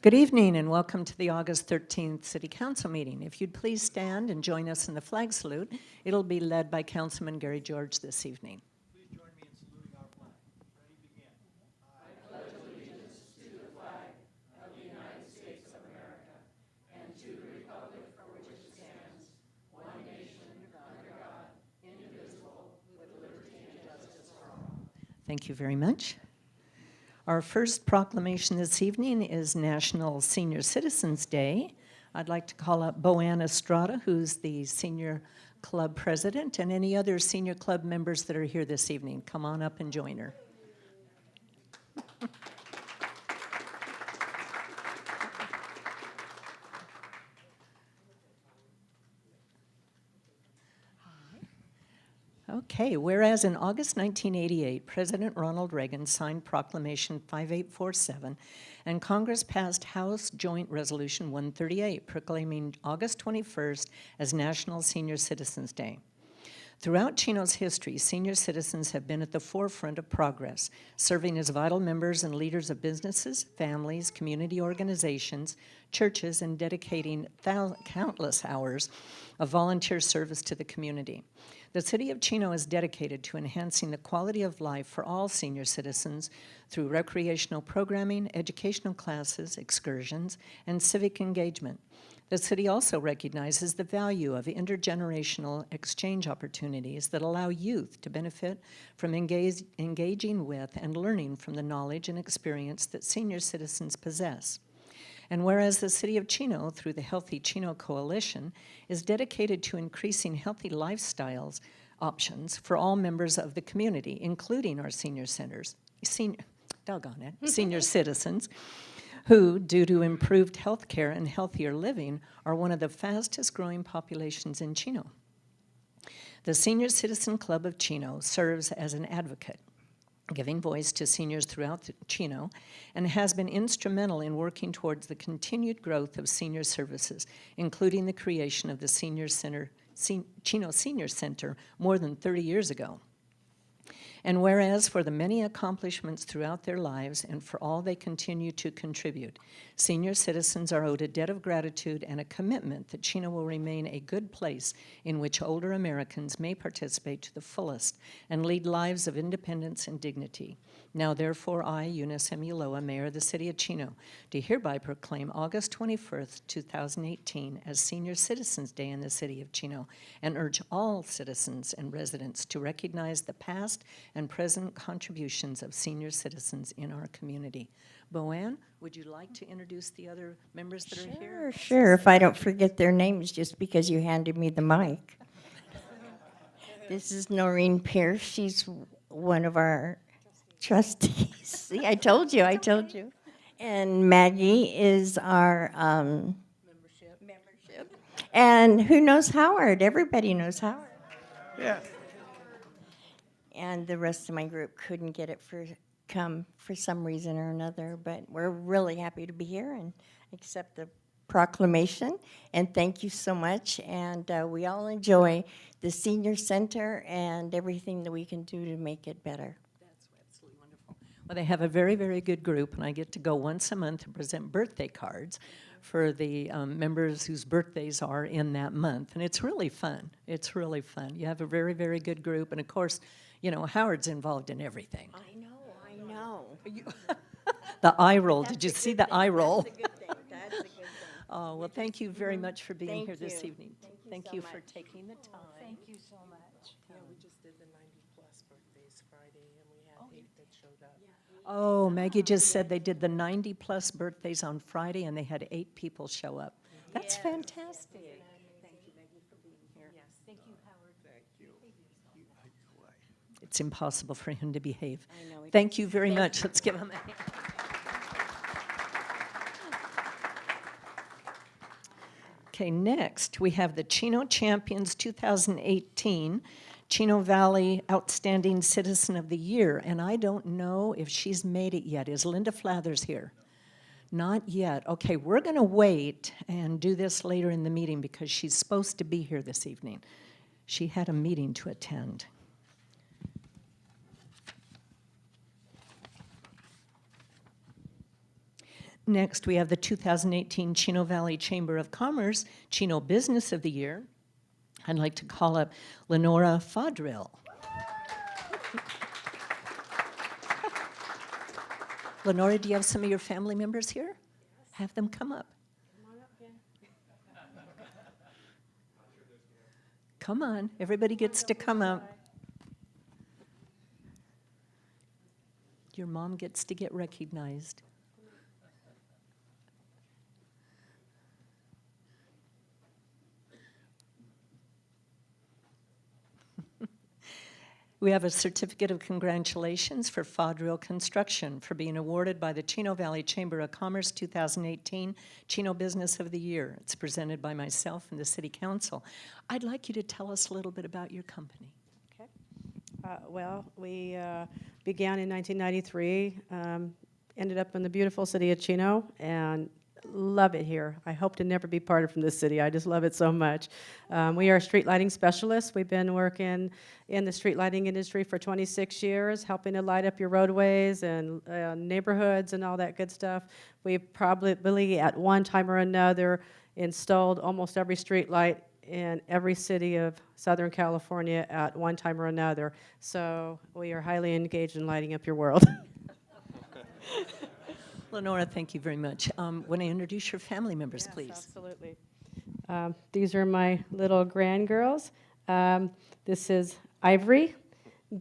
Good evening and welcome to the August 13th City Council meeting. If you'd please stand and join us in the flag salute, it'll be led by Councilman Gary George this evening. Please join me in saluting our flag. Ready, begin. I pledge allegiance to the flag of the United States of America and to the republic for which it stands, one nation, under God, indivisible, with liberty and justice for all. Thank you very much. Our first proclamation this evening is National Senior Citizens Day. I'd like to call up Boanne Estrada, who's the Senior Club President, and any other Senior Club members that are here this evening. Come on up and join her. Okay, whereas in August 1988, President Ronald Reagan signed Proclamation 5847, and Congress passed House Joint Resolution 138, proclaiming August 21st as National Senior Citizens Day. Throughout Chino's history, senior citizens have been at the forefront of progress, serving as vital members and leaders of businesses, families, community organizations, churches, and dedicating countless hours of volunteer service to the community. The City of Chino is dedicated to enhancing the quality of life for all senior citizens through recreational programming, educational classes, excursions, and civic engagement. The city also recognizes the value of intergenerational exchange opportunities that allow youth to benefit from engaging with and learning from the knowledge and experience that senior citizens possess. And whereas the City of Chino, through the Healthy Chino Coalition, is dedicated to increasing healthy lifestyles options for all members of the community, including our senior centers, senior citizens, who, due to improved health care and healthier living, are one of the fastest growing populations in Chino. The Senior Citizen Club of Chino serves as an advocate, giving voice to seniors throughout Chino, and has been instrumental in working towards the continued growth of senior services, including the creation of the Chino Senior Center more than 30 years ago. And whereas for the many accomplishments throughout their lives and for all they continue to contribute, senior citizens are owed a debt of gratitude and a commitment that Chino will remain a good place in which older Americans may participate to the fullest and lead lives of independence and dignity. Now, therefore, I, Eunice M. Ulloa, Mayor of the City of Chino, do hereby proclaim August 21st, 2018 as Senior Citizens Day in the City of Chino and urge all citizens and residents to recognize the past and present contributions of senior citizens in our community. Boanne, would you like to introduce the other members that are here? Sure, if I don't forget their names just because you handed me the mic. This is Noreen Pierce. She's one of our trustees. See, I told you. And Maggie is our membership. And who knows Howard? Everybody knows Howard. Yeah. And the rest of my group couldn't get it come for some reason or another, but we're really happy to be here and accept the proclamation. And thank you so much. And we all enjoy the senior center and everything that we can do to make it better. That's absolutely wonderful. Well, they have a very, very good group, and I get to go once a month and present birthday cards for the members whose birthdays are in that month. And it's really fun. It's really fun. You have a very, very good group. And of course, you know, Howard's involved in everything. I know. The eye roll. Did you see the eye roll? That's a good thing. That's a good thing. Oh, well, thank you very much for being Thank here this you. evening. Thank you so for much. taking the time. Thank you so much. Yeah, we just did the 90-plus birthdays Friday, and we had 8 that showed up. Oh, Maggie just said they did the 90-plus birthdays on Friday, and they had 8 people show up. That's fantastic. Thank you, Maggie, for being here. Yes. Thank you, Howard. Thank you. It's impossible for him to behave. I know. Thank you very much. Let's give him a hand. Okay, next, we have the Chino Champions 2018 Chino Valley Outstanding Citizen of the Year, and I don't know if she's made it yet. Is Linda Flathers here? Not yet. Okay, we're going to wait and do this later in the meeting because she's supposed to be here this evening. She had a meeting to attend. Next, we have the 2018 Chino Valley Chamber of Commerce Chino Business of the Year. I'd like to call up Lenora Fadril. Lenora, do you have some of your family members here? Have them come up. Come on, everybody gets to come up. Your mom gets to get recognized. We have a certificate of congratulations for Fadril Construction for being awarded by the Chino Valley Chamber of Commerce 2018 Chino Business of the Year. It's presented by myself and the City Council. I'd like you to tell us a little bit about your company. Okay. Well, we began in 1993, ended up in the beautiful city of Chino, and love it here. I hope to never be parted from this city. I just love it so much. We are street lighting specialists. We've been working in the street lighting industry for 26 years, helping to light up your roadways and neighborhoods and all that good stuff. We've probably at one time or another installed almost every street light in every city of Southern California at one time or another. So we are highly engaged in lighting up your world. Lenora, thank you very much. Want to introduce your family members, Yes, please? absolutely. These are my little grandgirls. This is Ivory,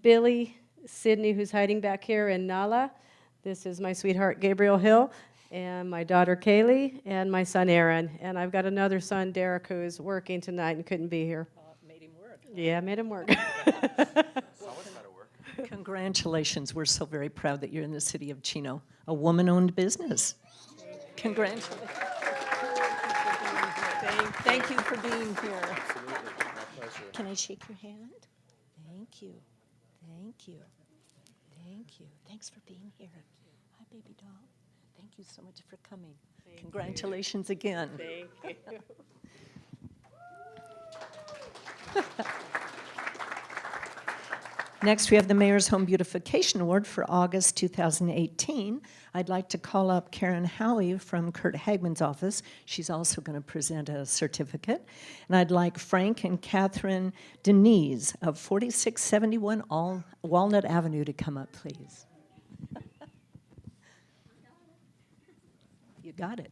Billy, Sydney, who's hiding back here, and Nala. This is my sweetheart, Gabriel Hill, and my daughter, Kaylee, and my son, Aaron. And I've got another son, Derek, who's working tonight and couldn't be here. Made him work. Yeah, made him work. Congratulations. We're so very proud that you're in the city of Chino, a woman-owned business. Congratulations. Thank you for being here. Absolutely, my pleasure. Can I shake your hand? Thank you. Thank you. Thank you. Thanks for being here. Hi, baby doll. Thank you so much for coming. Congratulations again. Thank you. Next, we have the Mayor's Home Beautification Award for August 2018. I'd like to call up Karen Howie from Kurt Hagman's office. She's also going to present a certificate. And I'd like Frank and Catherine Denise of 4671 Walnut Avenue to come up, please. You got it.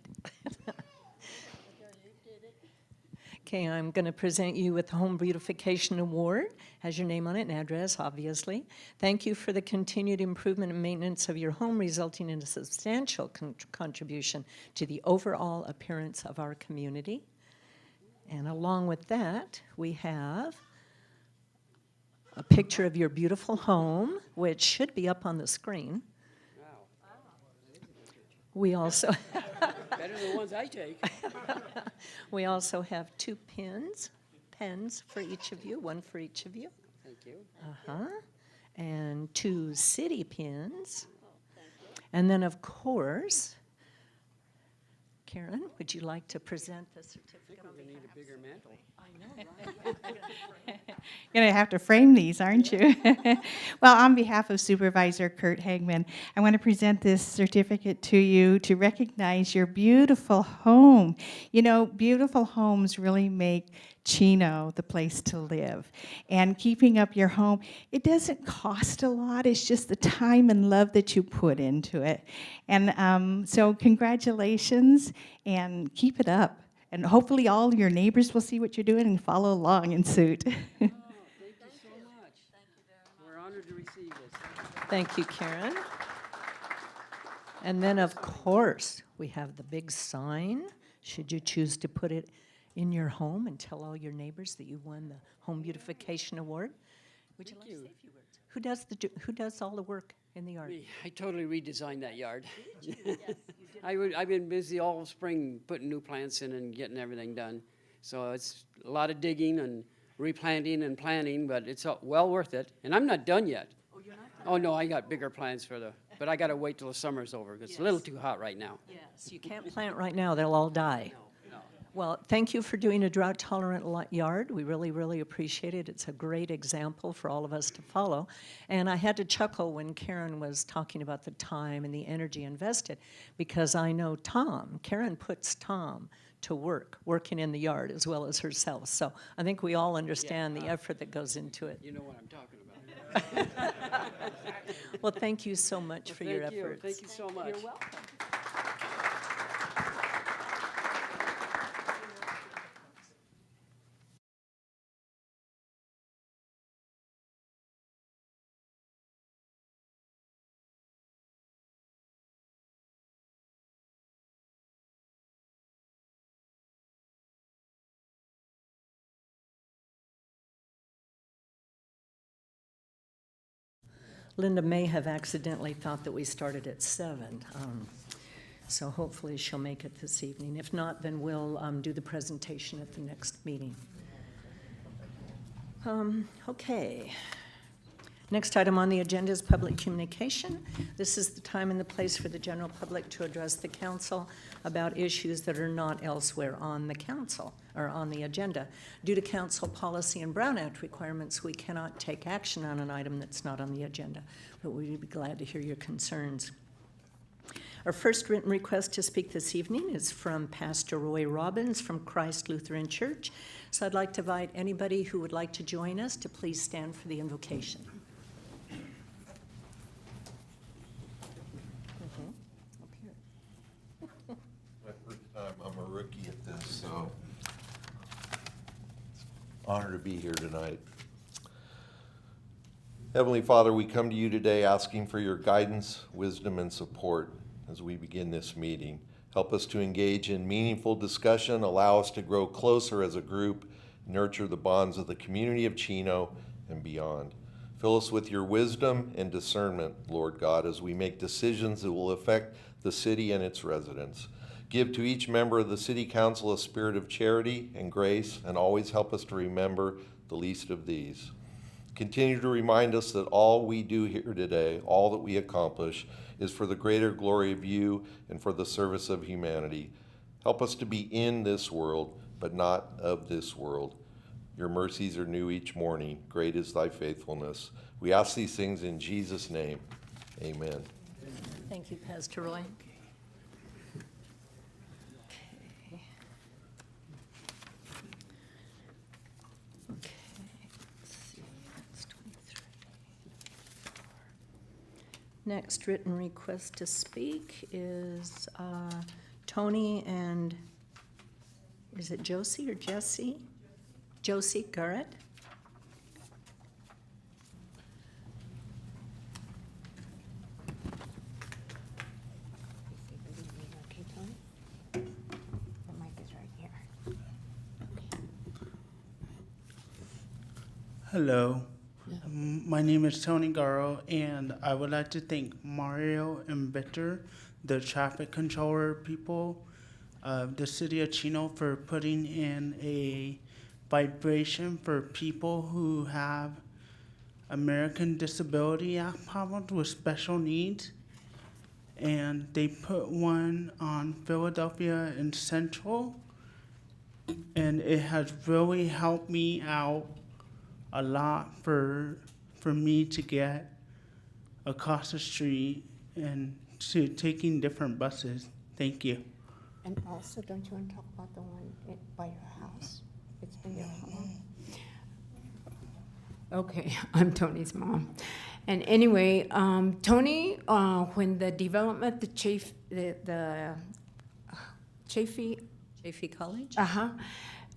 Okay, I'm going to present you with the Home Beautification Award. Has your name on it and address, obviously. Thank you for the continued improvement and maintenance of your home, resulting in a substantial contribution to the overall appearance of our community. And along with that, we have a picture of your beautiful home, which should be up on the screen. We also Better than the ones I take. we also have 2 pens for each of you, one for each of you. Thank you. And 2 city pins. And then, of course, Karen, would you like to present the certificate? We're gonna need a bigger mantle. I know, right? You're going to have to frame these, aren't you? Well, on behalf of Supervisor Kurt Hagman, I want to present this certificate to you to recognize your beautiful home. You know, beautiful homes really make Chino the place to live. And keeping up your home, it doesn't cost a lot. It's just the time and love that you put into it. And so congratulations, and keep it up. And hopefully all your neighbors will see what you're doing and follow along in suit. Thank you We're honored to receive this. Thank you, Karen. And then, of course, we have the big sign, should you choose to put it in your home and tell all your neighbors that you won the Home Beautification Award. Would you like to say a few words? Who does all the work in the yard? Me, I totally redesigned that yard. I've been busy all spring putting new plants in and getting everything done. So it's a lot of digging and replanting and planting, but it's well worth it. And I'm not done yet. Oh, you're not done? Oh, no, I got bigger plans but I got to wait till the summer's over because it's a little Yes. too hot right now. Yes, you can't plant right now, they'll all die. No. Well, thank you for doing a drought-tolerant yard. We really, really appreciate it. It's a great example for all of us to follow. And I had to chuckle when Karen was talking about the time and the energy invested, because I know Karen puts Tom to work, working in the yard as well as herself. So I think we all understand the effort that goes into it. You know what I'm talking about. Well, thank you so much for your efforts. Thank you so much. You're welcome. Linda may have accidentally thought that we started at 7, so hopefully she'll make it this evening. If not, then we'll do the presentation at the next meeting. Okay. Next item on the agenda is public communication. This is the time and the place for the general public to address the council about issues that are not elsewhere on the council or on the agenda. Due to council policy and Brown Act requirements, we cannot take action on an item that's not on the agenda, but we'd be glad to hear your concerns. Our first written request to speak this evening is from Pastor Roy Robbins from Christ Lutheran Church. So I'd like to invite anybody who would like to join us to please stand for the invocation. Up here. My first time, I'm a rookie at this, so honored to be here tonight. Heavenly Father, we come to you today asking for your guidance, wisdom, and support as we begin this meeting. Help us to engage in meaningful discussion, allow us to grow closer as a group, nurture the bonds of the community of Chino and beyond. Fill us with your wisdom and discernment, Lord God, as we make decisions that will affect the city and its residents. Give to each member of the City Council a spirit of charity and grace, and always help us to remember the least of these. Continue to remind us that all we do here today, all that we accomplish, is for the greater glory of you and for the service of humanity. Help us to be in this world, but not of this world. Your mercies are new each morning. Great is thy faithfulness. We ask these things in Jesus' name. Amen. Thank you, Pastor Roy. Okay, let's see, that's 23. Next written request to speak is Tony and, is it Josie or Jesse? Josie Garrett. Okay, Tony? The mic is right here. Hello, my name is Tony Garo, and I would like to thank Mario and Victor, the traffic controller people of the city of Chino, for putting in a vibration for people who have American Disability Act problems with special needs. And they put one on Philadelphia and Central, and it has really helped me out a lot for me to get across the street and to taking different buses. Thank you. And also, don't you want to talk about the one by your house? It's been there how long? Okay, I'm Tony's mom. And anyway, Tony, when the development, the Chafee Chafee College?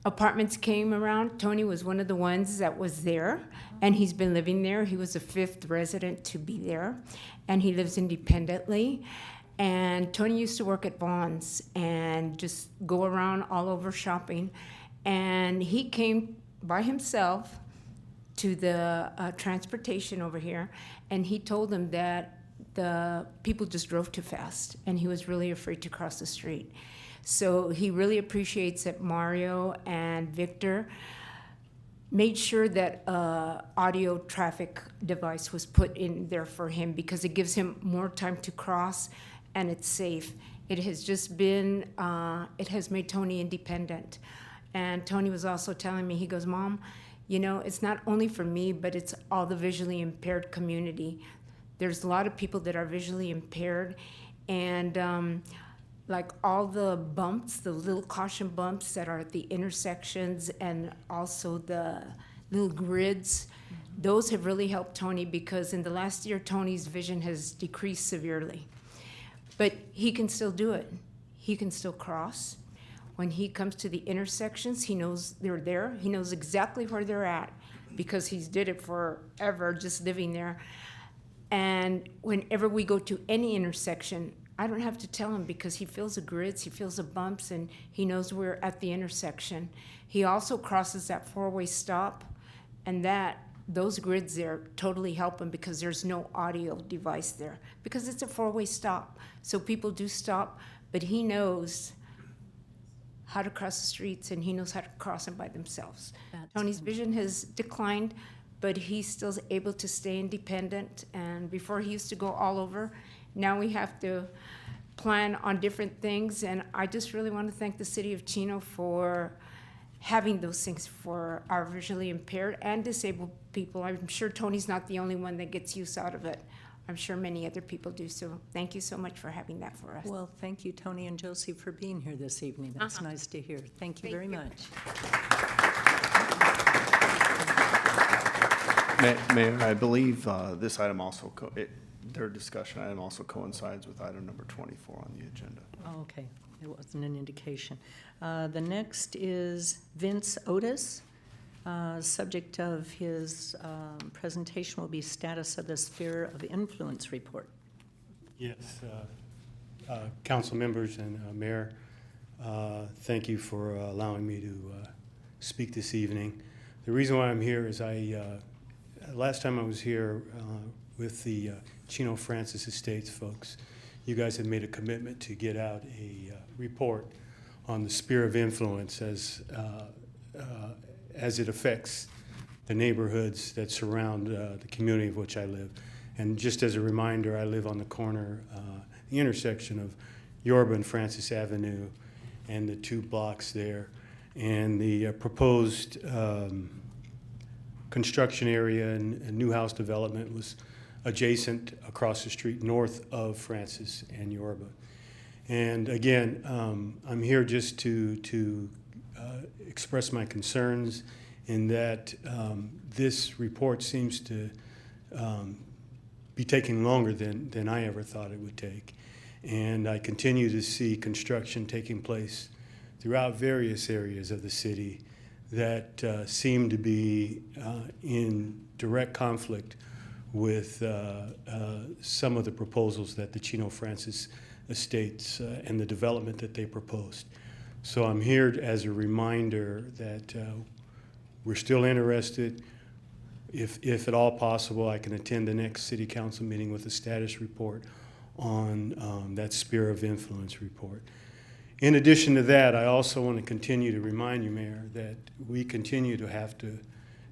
apartments came around, Tony was one of the ones that was there, and he's been living there. He was the 5th resident to be there, and he lives independently. And Tony used to work at Vaughn's and just go around all over shopping. And he came by himself to the transportation over here, and he told them that the people just drove too fast, and he was really afraid to cross the street. So he really appreciates that Mario and Victor made sure that audio traffic device was put in there for him because it gives him more time to cross, and it's safe. It has just been, it has made Tony independent. And Tony was also telling me, he goes, Mom, you know, it's not only for me, but it's all the visually impaired community. There's a lot of people that are visually impaired, and like all the bumps, the little caution bumps that are at the intersections, and also the little grids, those have really helped Tony because in the last year, Tony's vision has decreased severely. But he can still do it. He can still cross. When he comes to the intersections, he knows they're there. He knows exactly where they're at because he's did it forever, just living there. And whenever we go to any intersection, I don't have to tell him because he feels the grids, he feels the bumps, and he knows we're at the intersection. He also crosses that four-way stop, and those grids there totally help him because there's no audio device there because it's a four-way stop. So people do stop, but he knows how to cross the streets, and he knows how to cross them by themselves. Tony's vision has declined, but he's still able to stay independent. And before he used to go all over, now we have to plan on different things. And I just really want to thank the city of Chino for having those things for our visually impaired and disabled people. I'm sure Tony's not the only one that gets use out of it. I'm sure many other people do. So thank you so much for having that for us. Well, thank you, Tony and Josie, for being here this evening. That's nice to hear. Thank you very much. Mayor, I believe this item also, their discussion item also coincides with item number 24 on the agenda. Oh, okay, it wasn't an indication. The next is Vince Otis. Subject of his presentation will be status of the sphere of influence report. Yes, council members and mayor, thank you for allowing me to speak this evening. The reason why I'm here is last time I was here with the Chino Francis Estates folks, you guys had made a commitment to get out a report on the sphere of influence as it affects the neighborhoods that surround the community of which I live. And just as a reminder, I live on the corner, the intersection of Yorba and Francis Avenue and the 2 blocks there. And the proposed construction area and new house development was adjacent across the street north of Francis and Yorba. And again, I'm here just to express my concerns in that this report seems to be taking longer than I ever thought it would take. And I continue to see construction taking place throughout various areas of the city that seem to be in direct conflict with some of the proposals that the Chino Francis Estates and the development that they proposed. So I'm here as a reminder that we're still interested. If at all possible, I can attend the next city council meeting with a status report on that sphere of influence report. In addition to that, I also want to continue to remind you, Mayor, that we continue to have to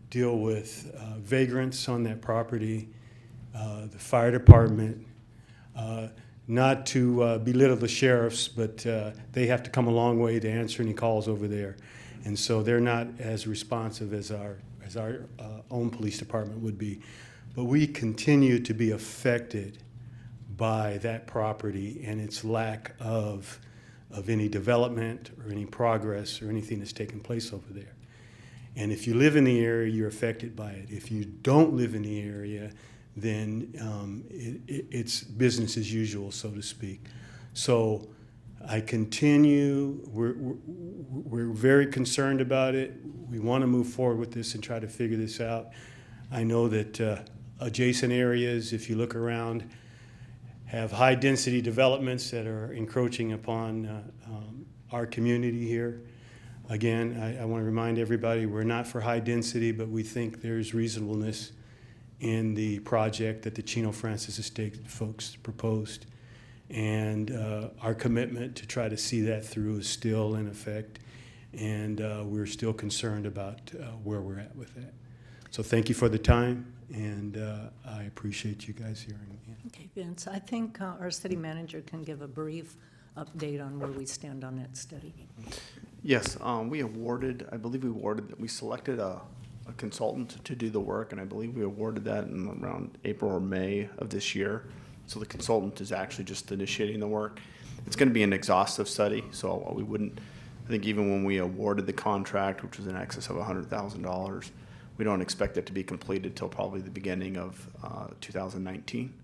deal with vagrants on that property, the fire department, not to belittle the sheriffs, but they have to come a long way to answer any calls over there. And so they're not as responsive as our own police department would be. But we continue to be affected by that property and its lack of any development or any progress or anything that's taking place over there. And if you live in the area, you're affected by it. If you don't live in the area, then it's business as usual, so to speak. So I continue, we're very concerned about it. We want to move forward with this and try to figure this out. I know that adjacent areas, if you look around, have high-density developments that are encroaching upon our community here. Again, I want to remind everybody, we're not for high density, but we think there's reasonableness in the project that the Chino Francis Estate folks proposed. And our commitment to try to see that through is still in effect. And we're still concerned about where we're at with that. So thank you for the time, and I appreciate you guys hearing me. Okay, Vince, I think our city manager can give a brief update on where we stand on that study. Yes, we selected a consultant to do the work, and I believe we awarded that in around April or May of this year. So the consultant is actually just initiating the work. It's going to be an exhaustive study, so we wouldn't, I think even when we awarded the contract, which was in excess of $100,000, we don't expect it to be completed till probably the beginning of 2019.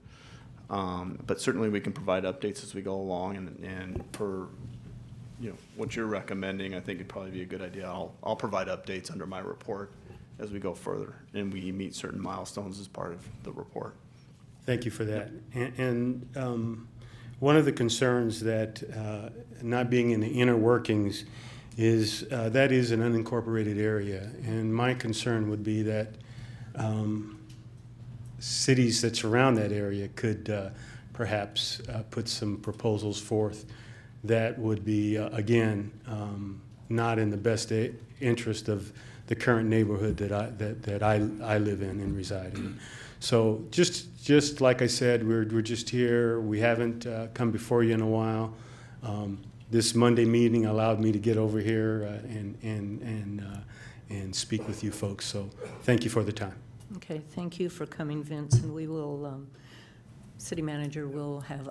But certainly we can provide updates as we go along, and for what you're recommending, I think it'd probably be a good idea. I'll provide updates under my report as we go further, and we meet certain milestones as part of the report. Thank you for that. And one of the concerns that not being in the inner workings is that is an unincorporated area. And my concern would be that cities that surround that area could perhaps put some proposals forth that would be, again, not in the best interest of the current neighborhood that I live in and reside in. So just like I said, we're just here. We haven't come before you in a while. This Monday meeting allowed me to get over here and speak with you folks. So thank you for the time. Okay, thank you for coming, Vince, and we will, city manager will have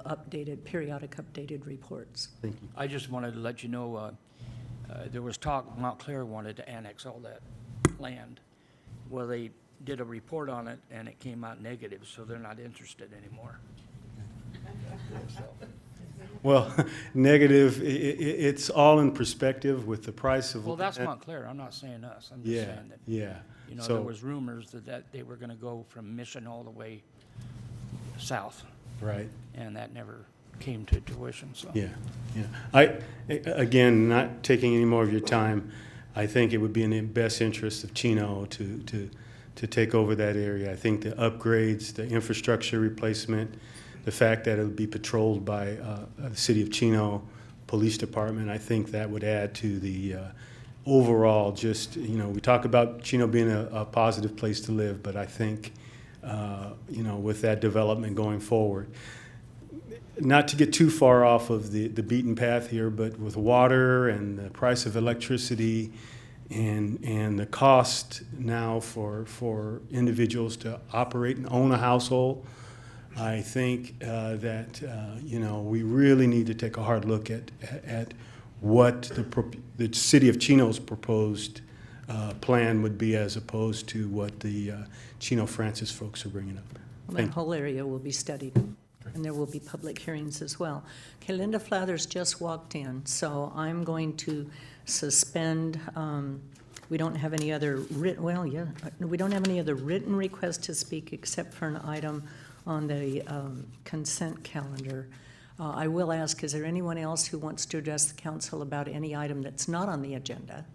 periodic updated reports. Thank you. I just wanted to let you know, there was talk Montclair wanted to annex all that land. Well, they did a report on it, and it came out negative, so they're not interested anymore. Well, negative, it's all in perspective with the price of. Well, that's Montclair. I'm not saying us. I'm just saying that, Yeah. there was rumors that they were going to go from Mission all the way south, Right. and that never came to fruition, so. Yeah. Again, not taking any more of your time, I think it would be in the best interest of Chino to take over that area. I think the upgrades, the infrastructure replacement, the fact that it would be patrolled by the city of Chino Police Department, I think that would add to the overall we talk about Chino being a positive place to live, but I think, with that development going forward, not to get too far off of the beaten path here, but with water and the price of electricity and the cost now for individuals to operate and own a household, I think that we really need to take a hard look at what the city of Chino's proposed plan would be as opposed to what the Chino Francis folks are bringing up. Well, that whole area will be studied, and there will be public hearings as well. Okay, Linda Flathers just walked in, so I'm going to suspend. We don't have any other we don't have any other written requests to speak except for an item on the consent calendar. I will ask, is there anyone else who wants to address the council about any item that's not on the agenda?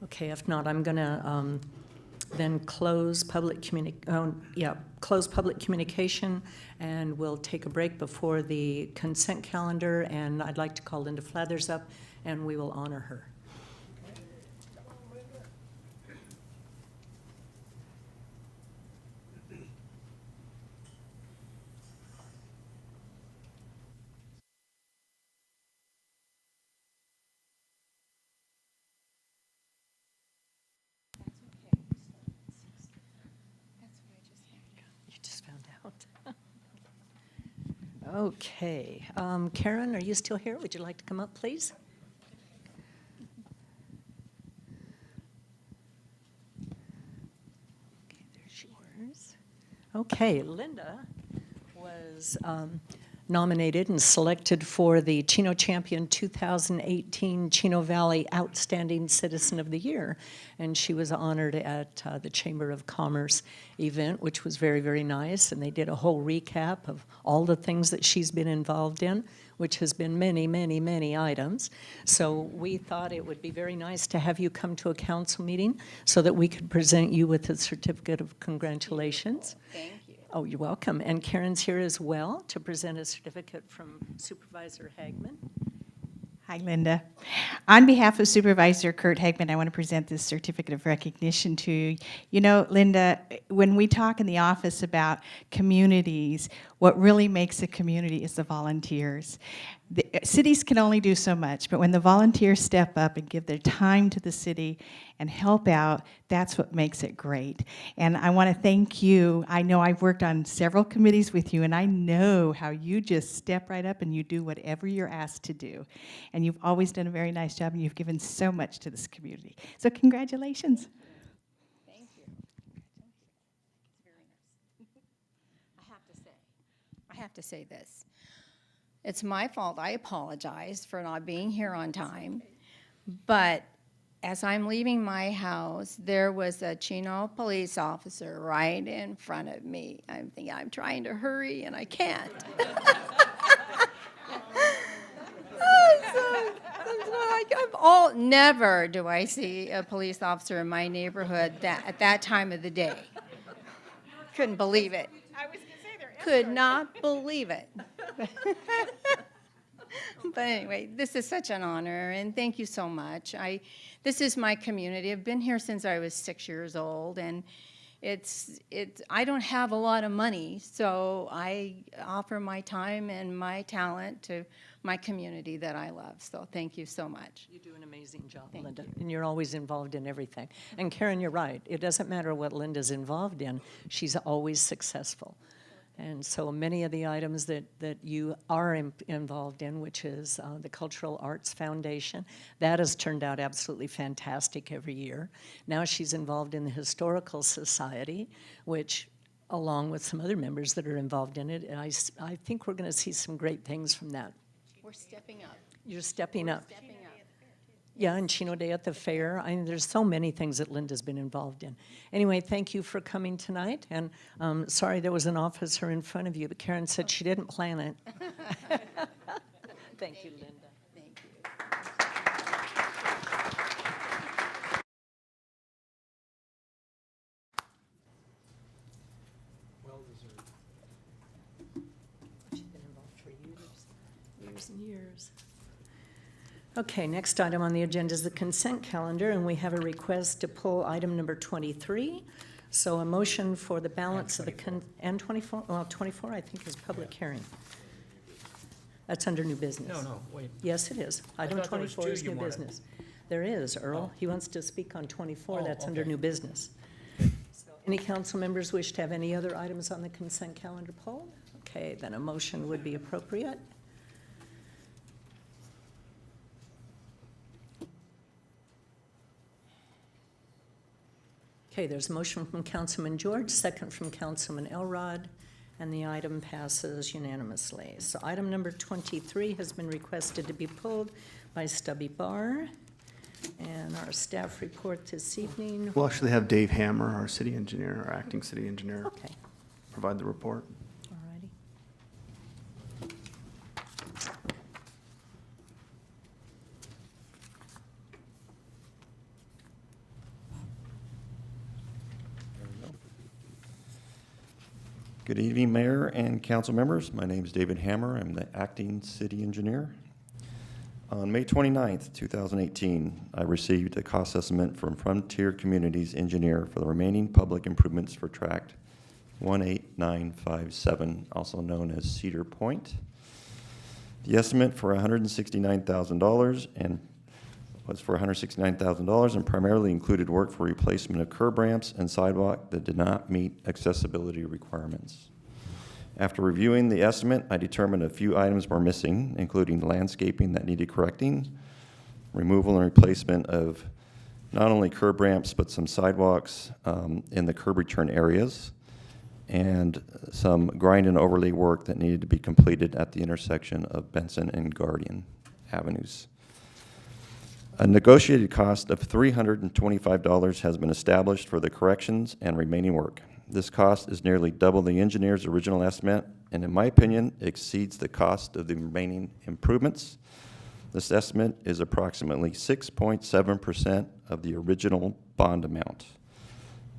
Okay, if not, I'm going to then close public communication, and we'll take a break before the consent calendar, and I'd like to call Linda Flathers up, and we will honor her. You just found out. Okay. Karen, are you still here? Would you like to come up, please? Okay, there's yours. Okay, Linda was nominated and selected for the Chino Champion 2018 Chino Valley Outstanding Citizen of the Year. And she was honored at the Chamber of Commerce event, which was very, very nice. And they did a whole recap of all the things that she's been involved in, which has been many, many, many items. So we thought it would be very nice to have you come to a council meeting so that we could present you with a certificate of congratulations. Thank you. Oh, you're welcome. And Karen's here as well to present a certificate from Supervisor Hagman. Hi, Linda. On behalf of Supervisor Kurt Hagman, I want to present this certificate of recognition to you. You know, Linda, when we talk in the office about communities, what really makes a community is the volunteers. The cities can only do so much, but when the volunteers step up and give their time to the city and help out, that's what makes it great. And I want to thank you. I know I've worked on several committees with you, and I know how you just step right up and you do whatever you're asked to do. And you've always done a very nice job, and you've given so much to this community. So congratulations. Thank you. It's very nice. I have to say this. It's my fault. I apologize for not being here on time. But as I'm leaving my house, there was a Chino police officer right in front of me. I'm thinking, I'm trying to hurry and I can't. Never do I see a police officer in my neighborhood at that time of the day. Couldn't believe it. I was going to say there Could not believe it. But anyway, this is such an honor, and thank you so much. This is my community. I've been here since I was 6 years old, and I don't have a lot of money, so I offer my time and my talent to my community that I love. So thank you so much. You do an amazing job, Linda, and you're always involved in everything. And Karen, you're right. It doesn't matter what Linda's involved in. She's always successful. And so many of the items that you are involved in, which is the Cultural Arts Foundation, that has turned out absolutely fantastic every year. Now she's involved in the Historical Society, which, along with some other members that are involved in it, and I think we're going to see some great things from that. We're stepping up. You're stepping up. Stepping up. Yeah, and Chino Day at the fair. I mean, there's so many things that Linda's been involved in. Anyway, thank you for coming tonight. And sorry there was an officer in front of you, but Karen said she didn't plan it. Thank you, Linda. Thank you. She's been involved for years and years. Okay, next item on the agenda is the consent calendar, and we have a request to pull item number 23. So a motion for the balance of the, and 24, well, 24 I think is public hearing. That's under new business. No, wait. Yes, it is. Item thought there was 24 two is you new wanted. business. There is, Earl. He wants to speak on 24, Oh, that's under okay. new business. So any council members wish to have any other items on the consent calendar pulled? Okay, then a motion would be appropriate. Okay, there's a motion from Councilman George, second from Councilman Elrod, and the item passes unanimously. So item number 23 has been requested to be pulled by Stubby Barr. And our staff report this evening. We'll actually have Dave Hammer, our city engineer, our acting city engineer, Okay, provide the report. all righty. Good evening, Mayor and council members. My name is David Hammer. I'm the acting city engineer. On May 29th, 2018, I received a cost estimate from Frontier Communities Engineer for the remaining public improvements for Tract 18957, also known as Cedar Point. The estimate for $169,000 and was for $169,000 and primarily included work for replacement of curb ramps and sidewalk that did not meet accessibility requirements. After reviewing the estimate, I determined a few items were missing, including landscaping that needed correcting, removal and replacement of not only curb ramps, but some sidewalks in the curb return areas, and some grind and overlay work that needed to be completed at the intersection of Benson and Guardian Avenues. A negotiated cost of $325 has been established for the corrections and remaining work. This cost is nearly double the engineer's original estimate, and in my opinion, exceeds the cost of the remaining improvements. This estimate is approximately 6.7% of the original bond amount.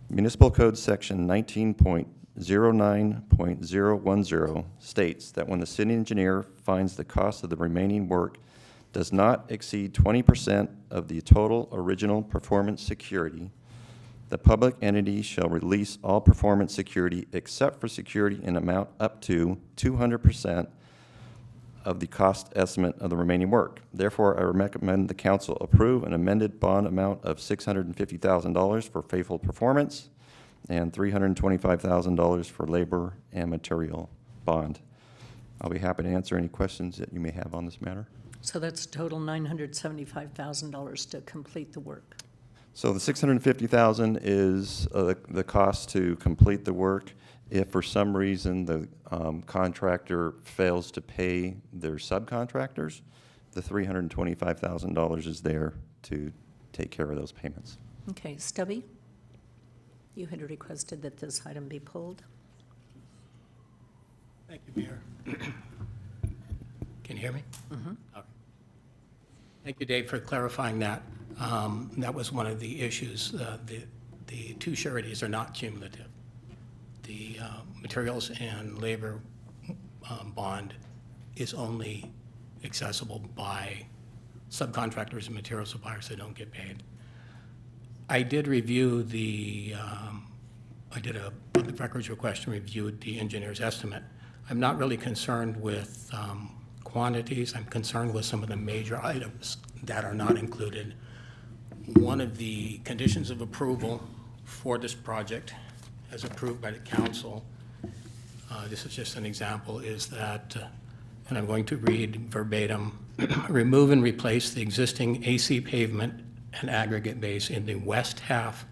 Municipal Code Section 19.09.010 states that when the city engineer finds the cost of the remaining work does not exceed 20% of the total original performance security, the public entity shall release all performance security except for security in amount up to 200% of the cost estimate of the remaining work. Therefore, I recommend the council approve an amended bond amount of $650,000 for faithful performance and $325,000 for labor and material bond. I'll be happy to answer any questions that you may have on this matter. So that's a total $975,000 to complete the work. So the $650,000 is the cost to complete the work. If for some reason the contractor fails to pay their subcontractors, the $325,000 is there to take care of those payments. Okay, Stubby, you had requested that this item be pulled. Thank you, Mayor. Can you hear me? Mm-hmm. Okay. Thank you, Dave, for clarifying that. That was one of the issues. The two sureties are not cumulative. The materials and labor bond is only accessible by subcontractors and material suppliers that don't get paid. I did review I did a public records request and reviewed the engineer's estimate. I'm not really concerned with quantities. I'm concerned with some of the major items that are not included. One of the conditions of approval for this project, as approved by the council, this is just an example, is that, and I'm going to read verbatim, remove and replace the existing AC pavement and aggregate base in the west half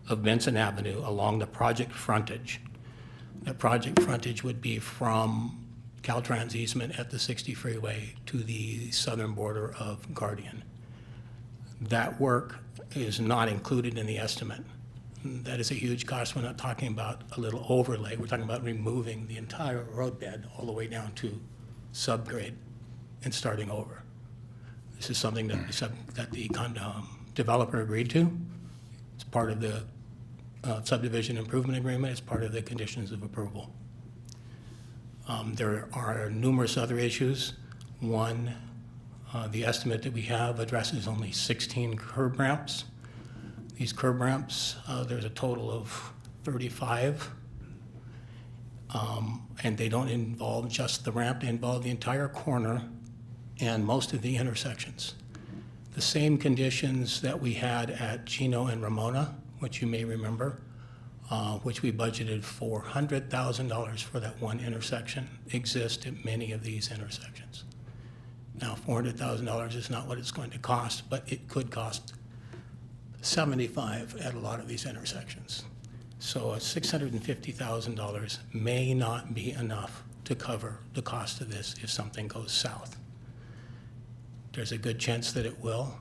of Benson Avenue along the project frontage. The project frontage would be from Caltrans easement at the 60 freeway to the southern border of Guardian. That work is not included in the estimate. That is a huge cost. We're not talking about a little overlay. We're talking about removing the entire roadbed all the way down to subgrade and starting over. This is something that the developer agreed to. It's part of the subdivision improvement agreement. It's part of the conditions of approval. There are numerous other issues. One, the estimate that we have addresses only 16 curb ramps. These curb ramps, there's a total of 35, and they don't involve just the ramp, they involve the entire corner and most of the intersections. The same conditions that we had at Chino and Ramona, which you may remember, which we budgeted $400,000 for that one intersection, exist at many of these intersections. Now, $400,000 is not what it's going to cost, but it could cost $75,000 at a lot of these intersections. So $650,000 may not be enough to cover the cost of this if something goes south. There's a good chance that it will.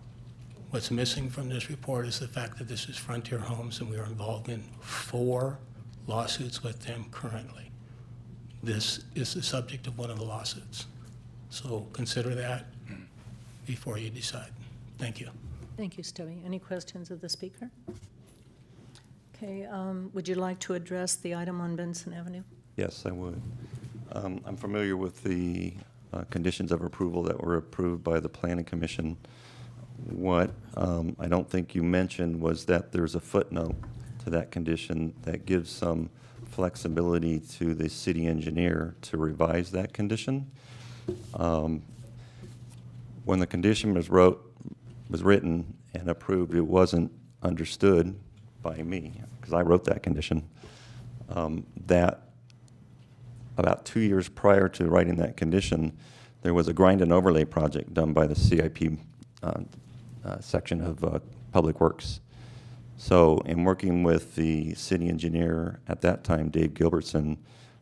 What's missing from this report is the fact that this is Frontier Homes and we are involved in 4 lawsuits with them currently. This is the subject of one of the lawsuits. So consider that before you decide. Thank you. Thank you, Stubby. Any questions of the speaker? Okay, would you like to address the item on Benson Avenue? Yes, I would. I'm familiar with the conditions of approval that were approved by the Planning Commission. What I don't think you mentioned was that there's a footnote to that condition that gives some flexibility to the city engineer to revise that condition. When the condition was written and approved, it wasn't understood by me, because I wrote that condition, that about 2 years prior to writing that condition, there was a grind and overlay project done by the CIP section of Public Works. So in working with the city engineer at that time, Dave Gilbertson,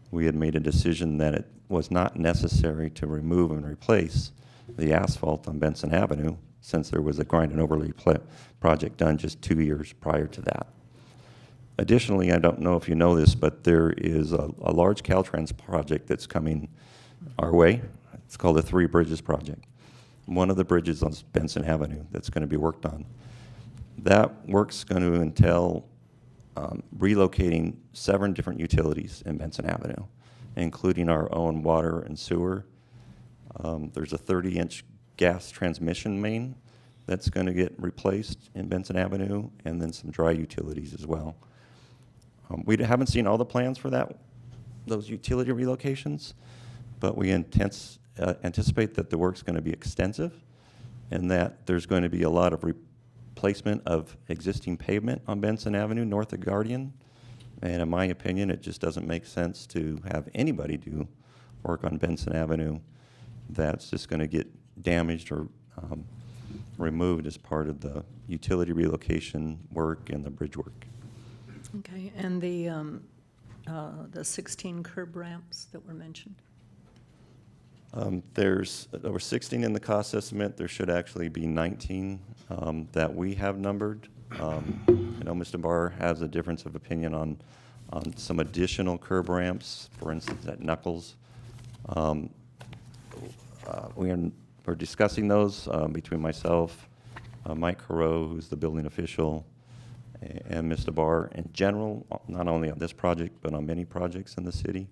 we had made a decision that it was not necessary to remove and replace the asphalt on Benson Avenue, since there was a grind and overlay project done just 2 years prior to that. Additionally, I don't know if you know this, but there is a large Caltrans project that's coming our way. It's called the Three Bridges Project. One of the bridges on Benson Avenue that's going to be worked on. That work's going to entail relocating 7 different utilities in Benson Avenue, including our own water and sewer. There's a 30-inch gas transmission main that's going to get replaced in Benson Avenue, and then some dry utilities as well. We haven't seen all the plans for those utility relocations, but we anticipate that the work's going to be extensive and that there's going to be a lot of replacement of existing pavement on Benson Avenue north of Guardian. And in my opinion, it just doesn't make sense to have anybody do work on Benson Avenue that's just going to get damaged or removed as part of the utility relocation work and the bridge work. Okay, and the 16 curb ramps that were mentioned? There were 16 in the cost estimate. There should actually be 19 that we have numbered. I know Mr. Barr has a difference of opinion on some additional curb ramps, for instance, at Knuckles. We're discussing those between myself, Mike Carreau, who's the building official, and Mr. Barr in general, not only on this project, but on many projects in the city.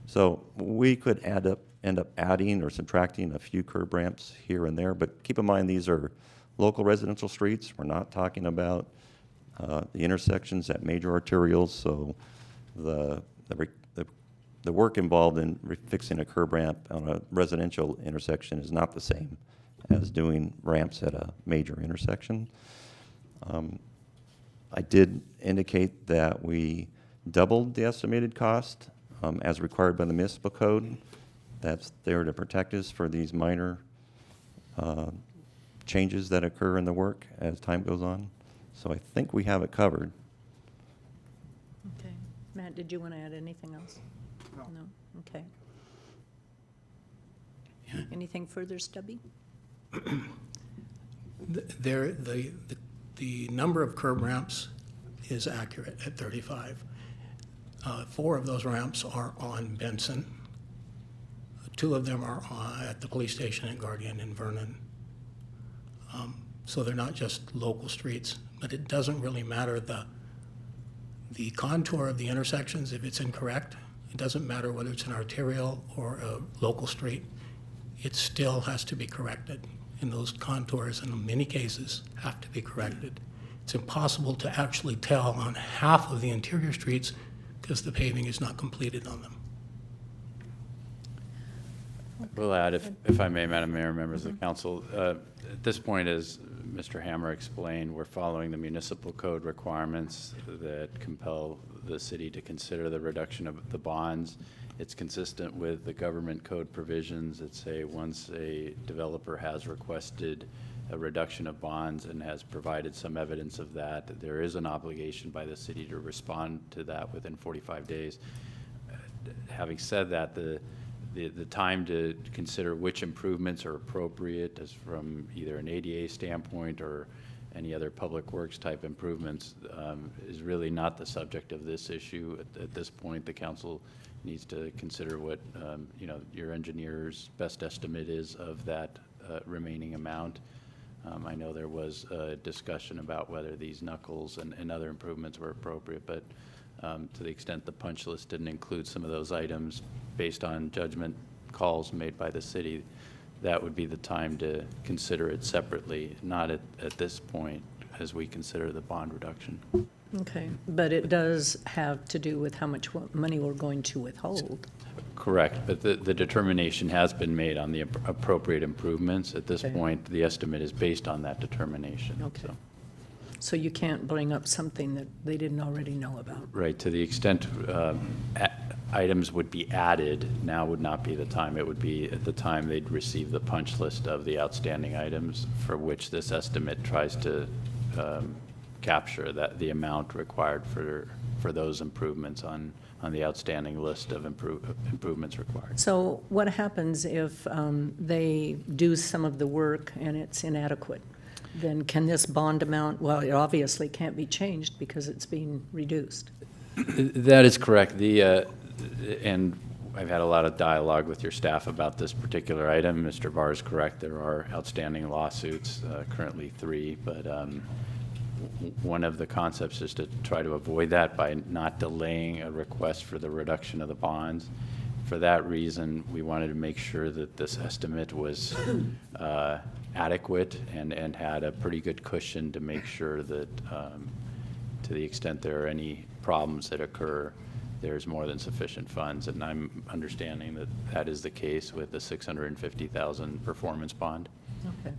So we could end up adding or subtracting a few curb ramps here and there, but keep in mind these are local residential streets. We're not talking about the intersections at major arterials, so the work involved in fixing a curb ramp on a residential intersection is not the same as doing ramps at a major intersection. I did indicate that we doubled the estimated cost as required by the municipal code. That's there to protect us for these minor changes that occur in the work as time goes on. So I think we have it covered. Okay. Matt, did you want to add anything else? No. Okay. Anything further, Stubby? The number of curb ramps is accurate at 35. 4 of those ramps are on Benson. 2 of them are at the police station at Guardian and Vernon. So they're not just local streets, but it doesn't really matter the contour of the intersections if it's incorrect. It doesn't matter whether it's an arterial or a local street. It still has to be corrected. And those contours, in many cases, have to be corrected. It's impossible to actually tell on half of the interior streets because the paving is not completed on them. We'll add, if I may, Madam Mayor, members of the council, at this point, as Mr. Hammer explained, we're following the municipal code requirements that compel the city to consider the reduction of the bonds. It's consistent with the government code provisions that say once a developer has requested a reduction of bonds and has provided some evidence of that, there is an obligation by the city to respond to that within 45 days. Having said that, the time to consider which improvements are appropriate as from either an ADA standpoint or any other public works type improvements is really not the subject of this issue. At this point, the council needs to consider what your engineer's best estimate is of that remaining amount. I know there was a discussion about whether these knuckles and other improvements were appropriate, but to the extent the punch list didn't include some of those items based on judgment calls made by the city, that would be the time to consider it separately, not at this point as we consider the bond reduction. Okay, but it does have to do with how much money we're going to withhold. Correct, but the determination has been made on the appropriate improvements. At this point, the estimate is based on that determination. Okay. So you can't bring up something that they didn't already know about. Right, to the extent items would be added, now would not be the time. It would be at the time they'd receive the punch list of the outstanding items for which this estimate tries to capture the amount required for those improvements on the outstanding list of improvements required. So what happens if they do some of the work and it's inadequate? Then can this bond amount, well, it obviously can't be changed because it's being reduced. That is correct. And I've had a lot of dialogue with your staff about this particular item. Mr. Barr is correct. There are outstanding lawsuits, currently 3, but one of the concepts is to try to avoid that by not delaying a request for the reduction of the bonds. For that reason, we wanted to make sure that this estimate was adequate and had a pretty good cushion to make sure that to the extent there are any problems that occur, there's more than sufficient funds. And I'm understanding that that is the case with the $650,000 performance bond. Okay.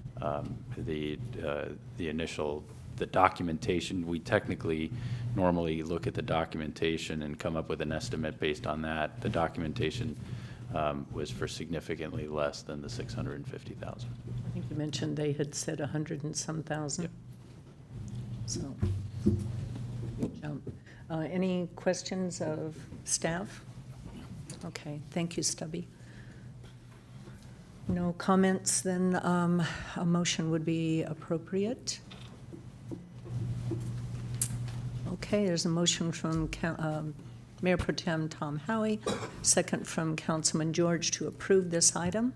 The documentation, we technically normally look at the documentation and come up with an estimate based on that. The documentation was for significantly less than the $650,000. I think you mentioned they had said 100 and some thousand. Yep. So, good jump. Any questions of staff? Okay, thank you, Stubby. No comments, then a motion would be appropriate. Okay, there's a motion from Mayor Pro Tem Tom Howie, second from Councilman George to approve this item.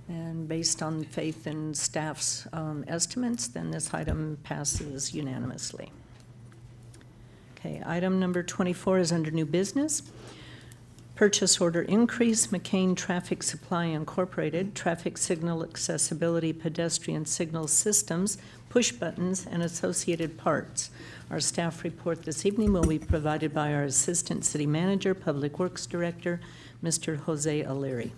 And based on faith in staff's estimates, then this item passes unanimously. Okay, item number 24 is under new business. Purchase order increase, McCain Traffic Supply Incorporated, traffic signal accessibility pedestrian signal systems, push buttons, and associated parts. Our staff report this evening will be provided by our Assistant City Manager, Public Works Director, Mr. Jose O'Leary.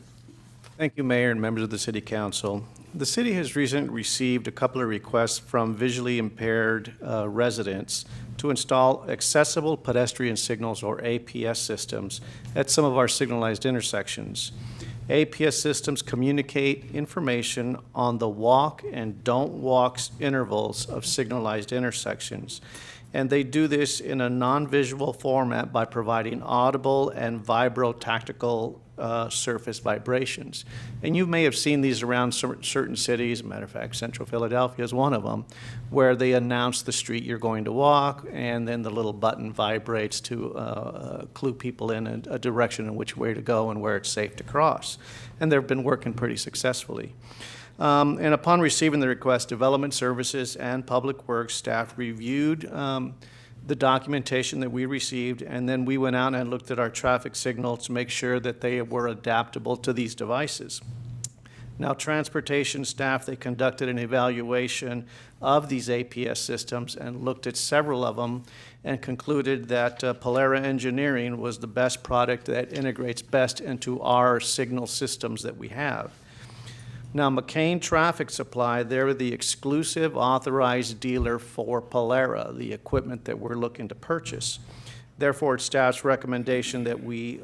Thank you, Mayor and members of the City Council. The city has recently received a couple of requests from visually impaired residents to install accessible pedestrian signals, or APS systems, at some of our signalized intersections. APS systems communicate information on the walk and don't walk intervals of signalized intersections. And they do this in a non-visual format by providing audible and vibro-tactical surface vibrations. And you may have seen these around certain cities. Matter of fact, Central Philadelphia is one of them, where they announce the street you're going to walk, and then the little button vibrates to clue people in a direction in which way to go and where it's safe to cross. And they've been working pretty successfully. And upon receiving the request, Development Services and Public Works staff reviewed the documentation that we received, and then we went out and looked at our traffic signals to make sure that they were adaptable to these devices. Now, transportation staff, they conducted an evaluation of these APS systems and looked at several of them and concluded that Polera Engineering was the best product that integrates best into our signal systems that we have. Now, McCain Traffic Supply, they're the exclusive authorized dealer for Polera, the equipment that we're looking to purchase. Therefore, it's staff's recommendation that we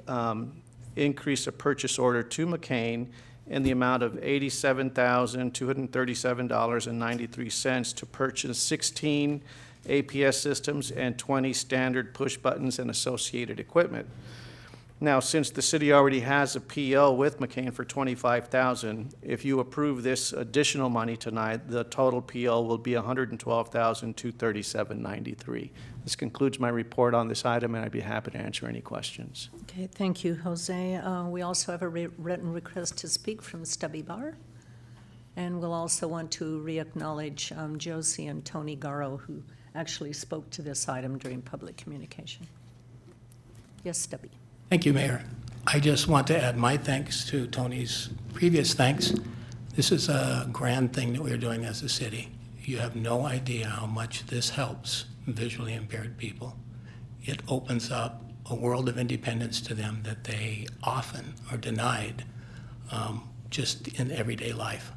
increase a purchase order to McCain in the amount of $87,237.93 to purchase 16 APS systems and 20 standard push buttons and associated equipment. Now, since the city already has a PO with McCain for $25,000, if you approve this additional money tonight, the total PO will be $112,237.93. This concludes my report on this item, and I'd be happy to answer any questions. Okay, thank you, Jose. We also have a written request to speak from Stubby Barr. And we'll also want to re-acknowledge Josie and Tony Garrow, who actually spoke to this item during public communication. Yes, Stubby. Thank you, Mayor. I just want to add my thanks to Tony's previous thanks. This is a grand thing that we're doing as a city. You have no idea how much this helps visually impaired people. It opens up a world of independence to them that they often are denied just in everyday life.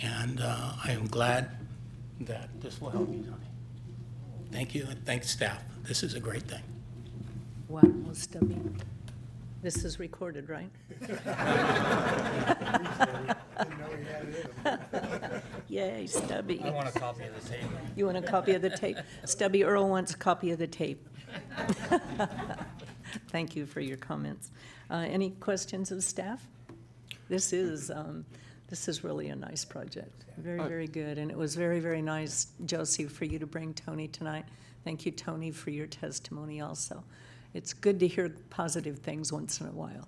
And I am glad that this will help you, Tony. Thank you, and thanks, staff. This is a great thing. Wow, Stubby. This is recorded, right? Yay, Stubby. I want a copy of the tape. You want a copy of the tape? Stubby Earl wants a copy of the tape. Thank you for your comments. Any questions of staff? This is really a nice project. Very, very good. And it was very, very nice, Josie, for you to bring Tony tonight. Thank you, Tony, for your testimony also. It's good to hear positive things once in a while.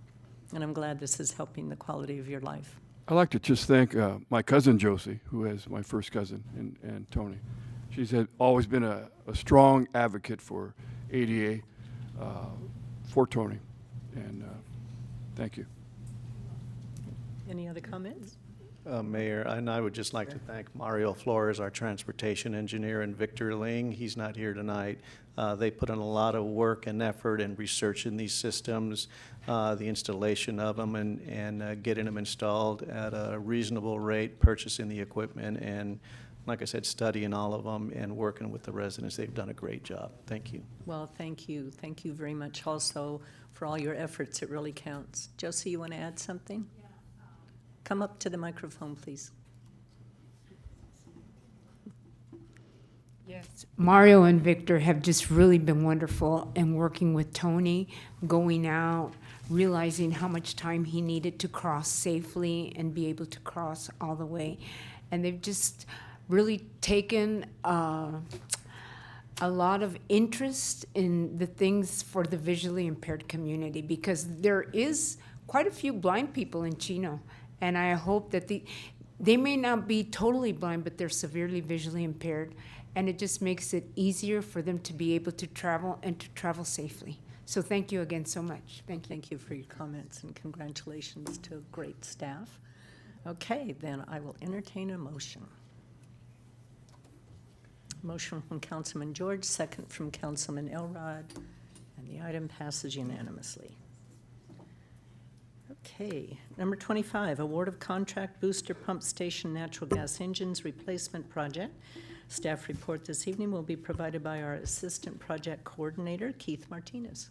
And I'm glad this is helping the quality of your life. I'd like to just thank my cousin Josie, who is my first cousin, and Tony. She's always been a strong advocate for ADA for Tony, and thank you. Any other comments? Mayor, and I would just like to thank Mario Flores, our transportation engineer, and Victor Ling. He's not here tonight. They put in a lot of work and effort and research in these systems, the installation of them, and getting them installed at a reasonable rate, purchasing the equipment, and like I said, studying all of them and working with the residents. They've done a great job. Thank you. Well, thank you. Thank you very much also for all your efforts. It really counts. Josie, you want to add something? Yeah. Come up to the microphone, please. Yes, Mario and Victor have just really been wonderful in working with Tony, going out, realizing how much time he needed to cross safely and be able to cross all the way. And they've just really taken a lot of interest in the things for the visually impaired community, because there is quite a few blind people in Chino. And I hope that they may not be totally blind, but they're severely visually impaired. And it just makes it easier for them to be able to travel and to travel safely. So thank you again so much. Thank you. Thank you for your comments, and congratulations to great staff. Okay, then I will entertain a motion. Motion from Councilman George, second from Councilman Elrod, and the item passes unanimously. Okay, number 25, award of contract booster pump station natural gas engines replacement project. Staff report this evening will be provided by our Assistant Project Coordinator, Keith Martinez.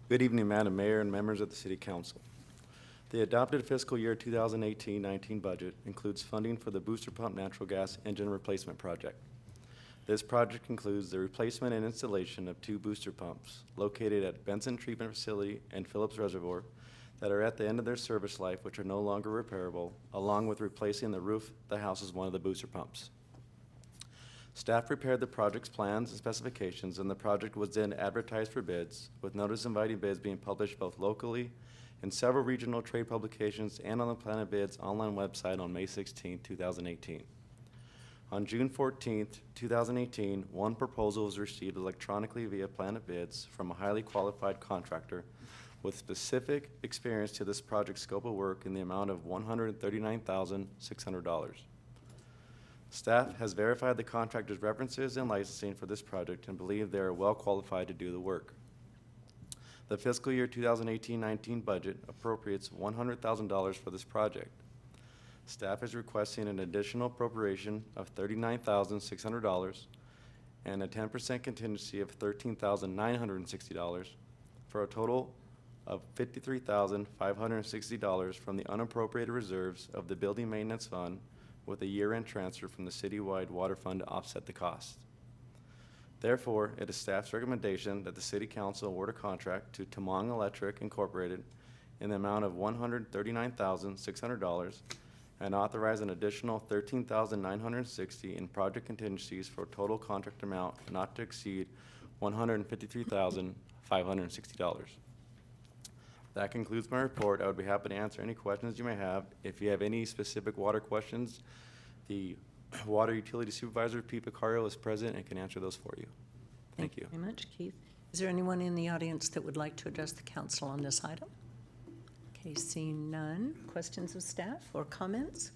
Good evening, Madam Mayor and members of the City Council. The adopted fiscal year 2018-19 budget includes funding for the booster pump natural gas engine replacement project. This project includes the replacement and installation of 2 booster pumps located at Benson Treatment Facility and Phillips Reservoir that are at the end of their service life, which are no longer repairable, along with replacing the roof that houses one of the booster pumps. Staff prepared the project's plans and specifications, and the project was then advertised for bids, with notice inviting bids being published both locally in several regional trade publications and on the Planet Bids online website on May 16, 2018. On June 14, 2018, one proposal was received electronically via Planet Bids from a highly qualified contractor with specific experience to this project's scope of work in the amount of $139,600. Staff has verified the contractor's references and licensing for this project and believe they are well qualified to do the work. The fiscal year 2018-19 budget appropriates $100,000 for this project. Staff is requesting an additional appropriation of $39,600 and a 10% contingency of $13,960 for a total of $53,560 from the unappropriated reserves of the Building Maintenance Fund, with a year-end transfer from the citywide water fund to offset the cost. Therefore, it is staff's recommendation that the City Council award a contract to Tamang Electric Incorporated in the amount of $139,600 and authorize an additional $13,960 in project contingencies for a total contract amount not to exceed $153,560. That concludes my report. I would be happy to answer any questions you may have. If you have any specific water questions, the Water Utility Supervisor, Pete Picario, is present and can answer those for you. Thank you. Very much, Keith. Is there anyone in the audience that would like to address the council on this item? Okay, seeing none. Questions of staff or comments?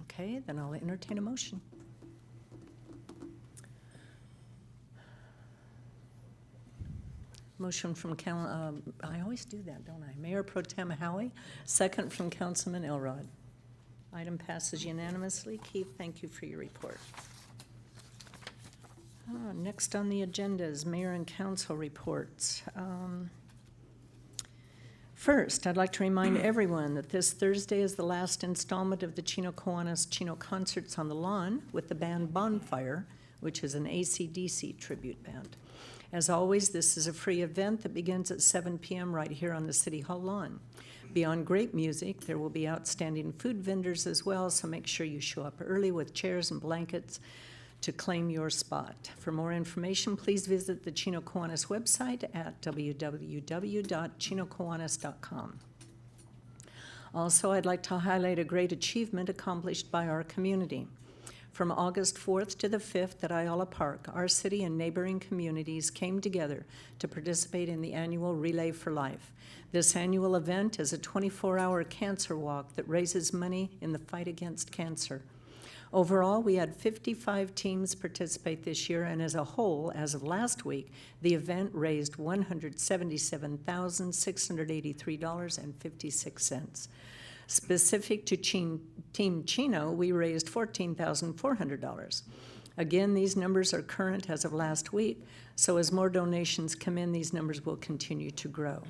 Okay, then I'll entertain a motion. Motion from, I always do that, don't I? Mayor Pro Tem Howie, second from Councilman Elrod. Item passes unanimously. Keith, thank you for your report. Next on the agenda is mayor and council reports. First, I'd like to remind everyone that this Thursday is the last installment of the Chino Kiwanis Chino Concerts on the Lawn with the band Bonfire, which is an AC/DC tribute band. As always, this is a free event that begins at 7 p.m. right here on the City Hall lawn. Beyond great music, there will be outstanding food vendors as well, so make sure you show up early with chairs and blankets to claim your spot. For more information, please visit the Chino Kiwanis website at www.chinokiwanis.com. Also, I'd like to highlight a great achievement accomplished by our community. From August 4th to the 5th at Ayala Park, our city and neighboring communities came together to participate in the annual Relay for Life. This annual event is a 24-hour cancer walk that raises money in the fight against cancer. Overall, we had 55 teams participate this year, and as a whole, as of last week, the event raised $177,683.56. Specific to Team Chino, we raised $14,400. Again, these numbers are current as of last week, so as more donations come in, these numbers will continue to grow.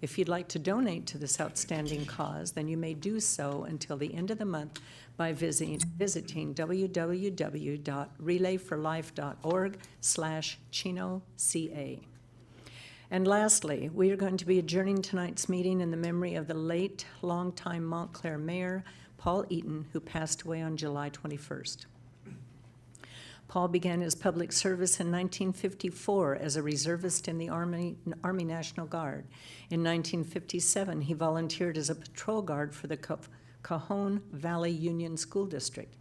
If you'd like to donate to this outstanding cause, then you may do so until the end of the month by visiting www.relayforlife.org/ChinoCA. And lastly, we are going to be adjourning tonight's meeting in the memory of the late, longtime Montclair Mayor, Paul Eaton, who passed away on July 21st. Paul began his public service in 1954 as a reservist in the Army National Guard. In 1957, he volunteered as a patrol guard for the Cajon Valley Union School District.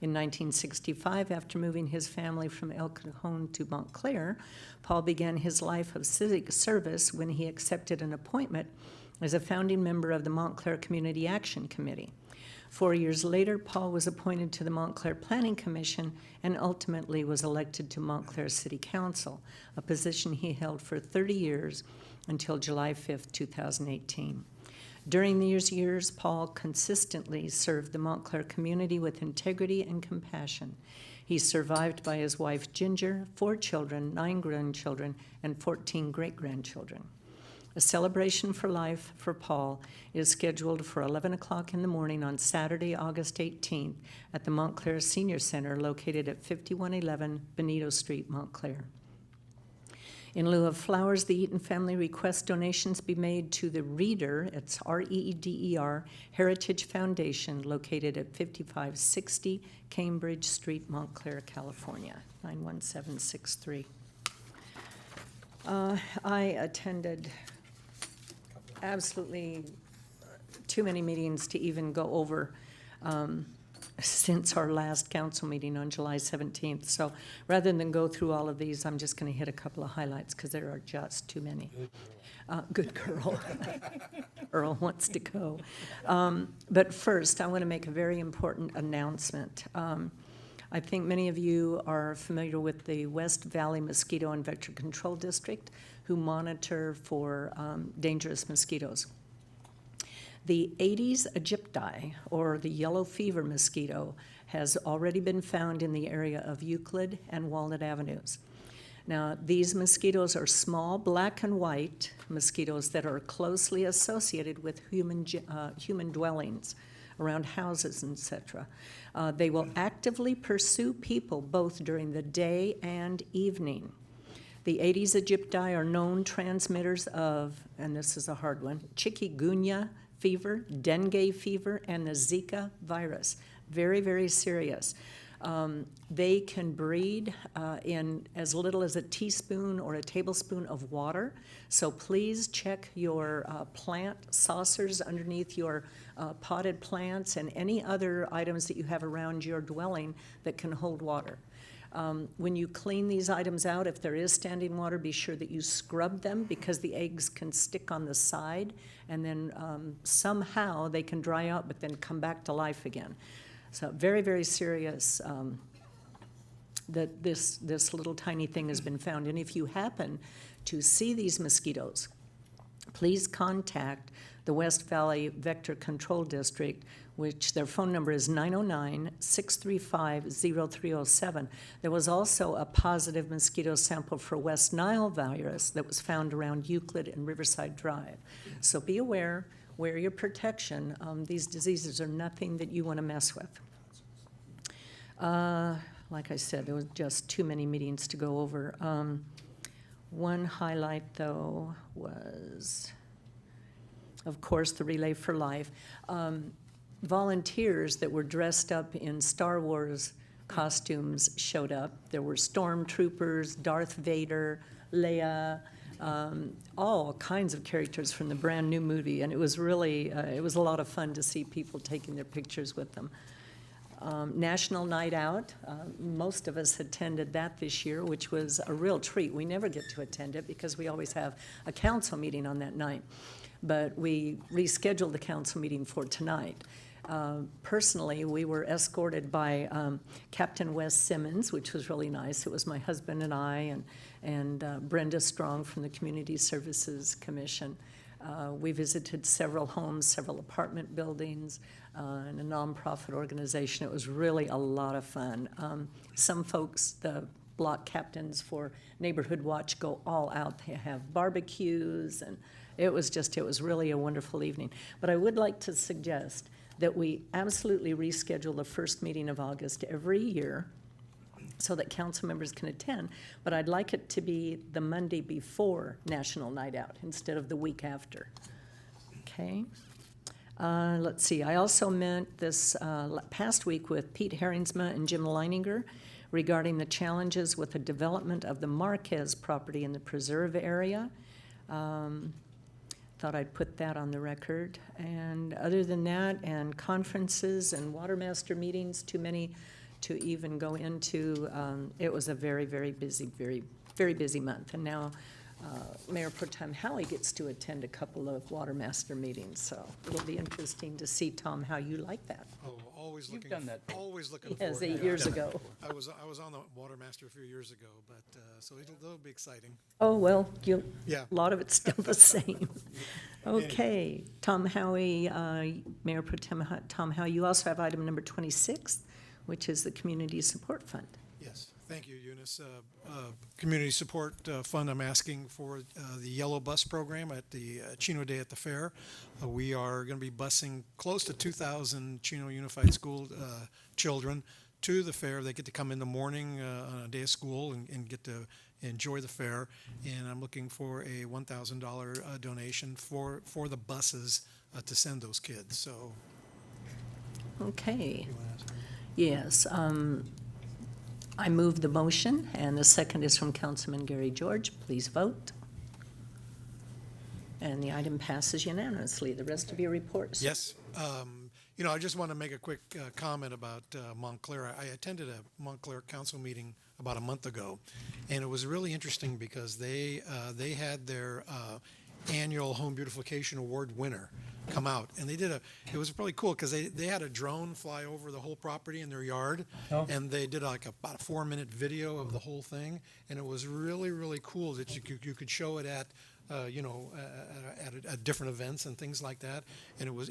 In 1965, after moving his family from El Cajon to Montclair, Paul began his life of civic service when he accepted an appointment as a founding member of the Montclair Community Action Committee. 4 years later, Paul was appointed to the Montclair Planning Commission and ultimately was elected to Montclair City Council, a position he held for 30 years until July 5th, 2018. During these years, Paul consistently served the Montclair community with integrity and compassion. He's survived by his wife Ginger, 4 children, 9 grandchildren, and 14 great-grandchildren. A celebration for life for Paul is scheduled for 11 o'clock in the morning on Saturday, August 18th at the Montclair Senior Center located at 5111 Benito Street, Montclair. In lieu of flowers, the Eaton family requests donations be made to the Reeder, it's R-E-E-D-E-R, Heritage Foundation located at 5560 Cambridge Street, Montclair, California, 91763. I attended absolutely too many meetings to even go over since our last council meeting on July 17th. So rather than go through all of these, I'm just going to hit a couple of highlights because there are just too many. Good girl. Earl wants to go. But first, I want to make a very important announcement. I think many of you are familiar with the West Valley Mosquito and Vector Control District, who monitor for dangerous mosquitoes. The Aedes aegypti, or the yellow fever mosquito, has already been found in the area of Euclid and Walnut Avenues. Now, these mosquitoes are small, black and white mosquitoes that are closely associated with human dwellings around houses, etc. They will actively pursue people both during the day and evening. The Aedes aegypti are known transmitters of, and this is a hard one, chikungunya fever, dengue fever, and the Zika virus. Very, very serious. They can breed in as little as a teaspoon or a tablespoon of water. So please check your plant saucers underneath your potted plants and any other items that you have around your dwelling that can hold water. When you clean these items out, if there is standing water, be sure that you scrub them because the eggs can stick on the side and then somehow they can dry out but then come back to life again. So very, very serious that this little tiny thing has been found. And if you happen to see these mosquitoes, please contact the West Valley Vector Control District, which their phone number is 909-635-0307. There was also a positive mosquito sample for West Nile virus that was found around Euclid and Riverside Drive. So be aware, wear your protection. These diseases are nothing that you want to mess with. Like I said, there was just too many meetings to go over. One highlight, though, was, of course, the Relay for Life. Volunteers that were dressed up in Star Wars costumes showed up. There were stormtroopers, Darth Vader, Leia, all kinds of characters from the brand new movie, and it was really, it was a lot of fun to see people taking their pictures with them. National Night Out, most of us attended that this year, which was a real treat. We never get to attend it because we always have a council meeting on that night, but we rescheduled the council meeting for tonight. Personally, we were escorted by Captain Wes Simmons, which was really nice. It was my husband and I and Brenda Strong from the Community Services Commission. We visited several homes, several apartment buildings, and a nonprofit organization. It was really a lot of fun. Some folks, the block captains for Neighborhood Watch, go all out. They have barbecues, and it was really a wonderful evening. But I would like to suggest that we absolutely reschedule the first meeting of August every year so that council members can attend, but I'd like it to be the Monday before National Night Out instead of the week after. Okay. Let's see, I also met this past week with Pete Herringsma and Jim Leininger regarding the challenges with the development of the Marquez property in the preserve area. Thought I'd put that on the record. And other than that, and conferences and watermaster meetings, too many to even go into. It was a very, very busy, very busy month. And now Mayor Pro Tem Howie gets to attend a couple of watermaster meetings, so it'll be interesting to see, Tom, how you like that. Oh, always You've looking. done that. Always looking Yes, forward. 8 years ago. I was on the Watermaster a few years ago, but so it'll be exciting. Oh, well, Yeah. a lot of it's still the same. Okay, Tom Howie, Mayor Pro Tem Tom Howie, you also have item number 26, which is the Community Support Fund. Yes, thank you, Eunice. Community Support Fund, I'm asking for the Yellow Bus Program at the Chino Day at the Fair. We are going to be busing close to 2,000 Chino Unified School children to the fair. They get to come in the morning on a day of school and get to enjoy the fair. And I'm looking for a $1,000 donation for the buses to send those kids. So. Okay. Yes. I move the motion, and the second is from Councilman Gary George. Please vote. And the item passes unanimously. The rest of your reports. Yes. I just want to make a quick comment about Montclair. I attended a Montclair council meeting about a month ago, and it was really interesting because they had their annual Home Beautification Award winner come out, and it was really cool because they had a drone fly over the whole property in their yard, and they did like about a 4-minute video of the whole thing, and it was really, really cool that you could show it at at different events and things like that, and I was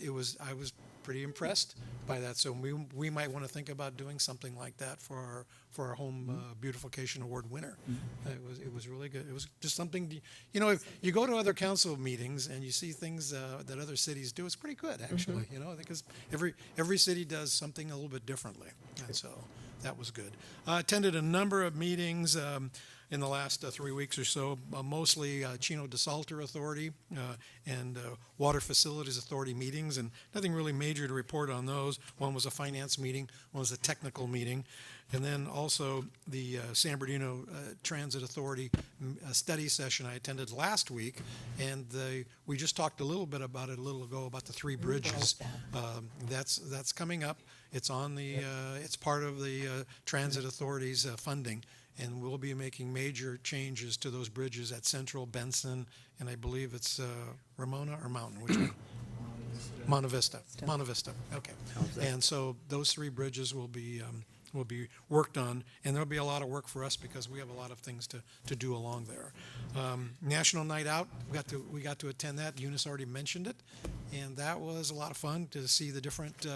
pretty impressed by that. So we might want to think about doing something like that for our Home Beautification Award winner. It was really good. It was just something if you go to other council meetings and you see things that other cities do, it's pretty good actually. Because every city does something a little bit differently, and so that was good. I attended a number of meetings in the last 3 weeks or so, mostly Chino Desalter Authority and Water Facilities Authority meetings, and nothing really major to report on those. One was a finance meeting, one was a technical meeting, and then also the San Bernardino Transit Authority study session I attended last week, and we just talked a little bit about it a little ago about the 3 bridges. That's coming up. It's on the it's part of the Transit Authority's funding. And we'll be making major changes to those bridges at Central, Benson, and I believe it's Ramona or Mountain, which one? Monte Vista. Monte Vista, okay. And so those 3 bridges will be worked on, and there'll be a lot of work for us because we have a lot of things to do along there. National Night Out, we got to attend that. Eunice already mentioned it, and that was a lot of fun to see the different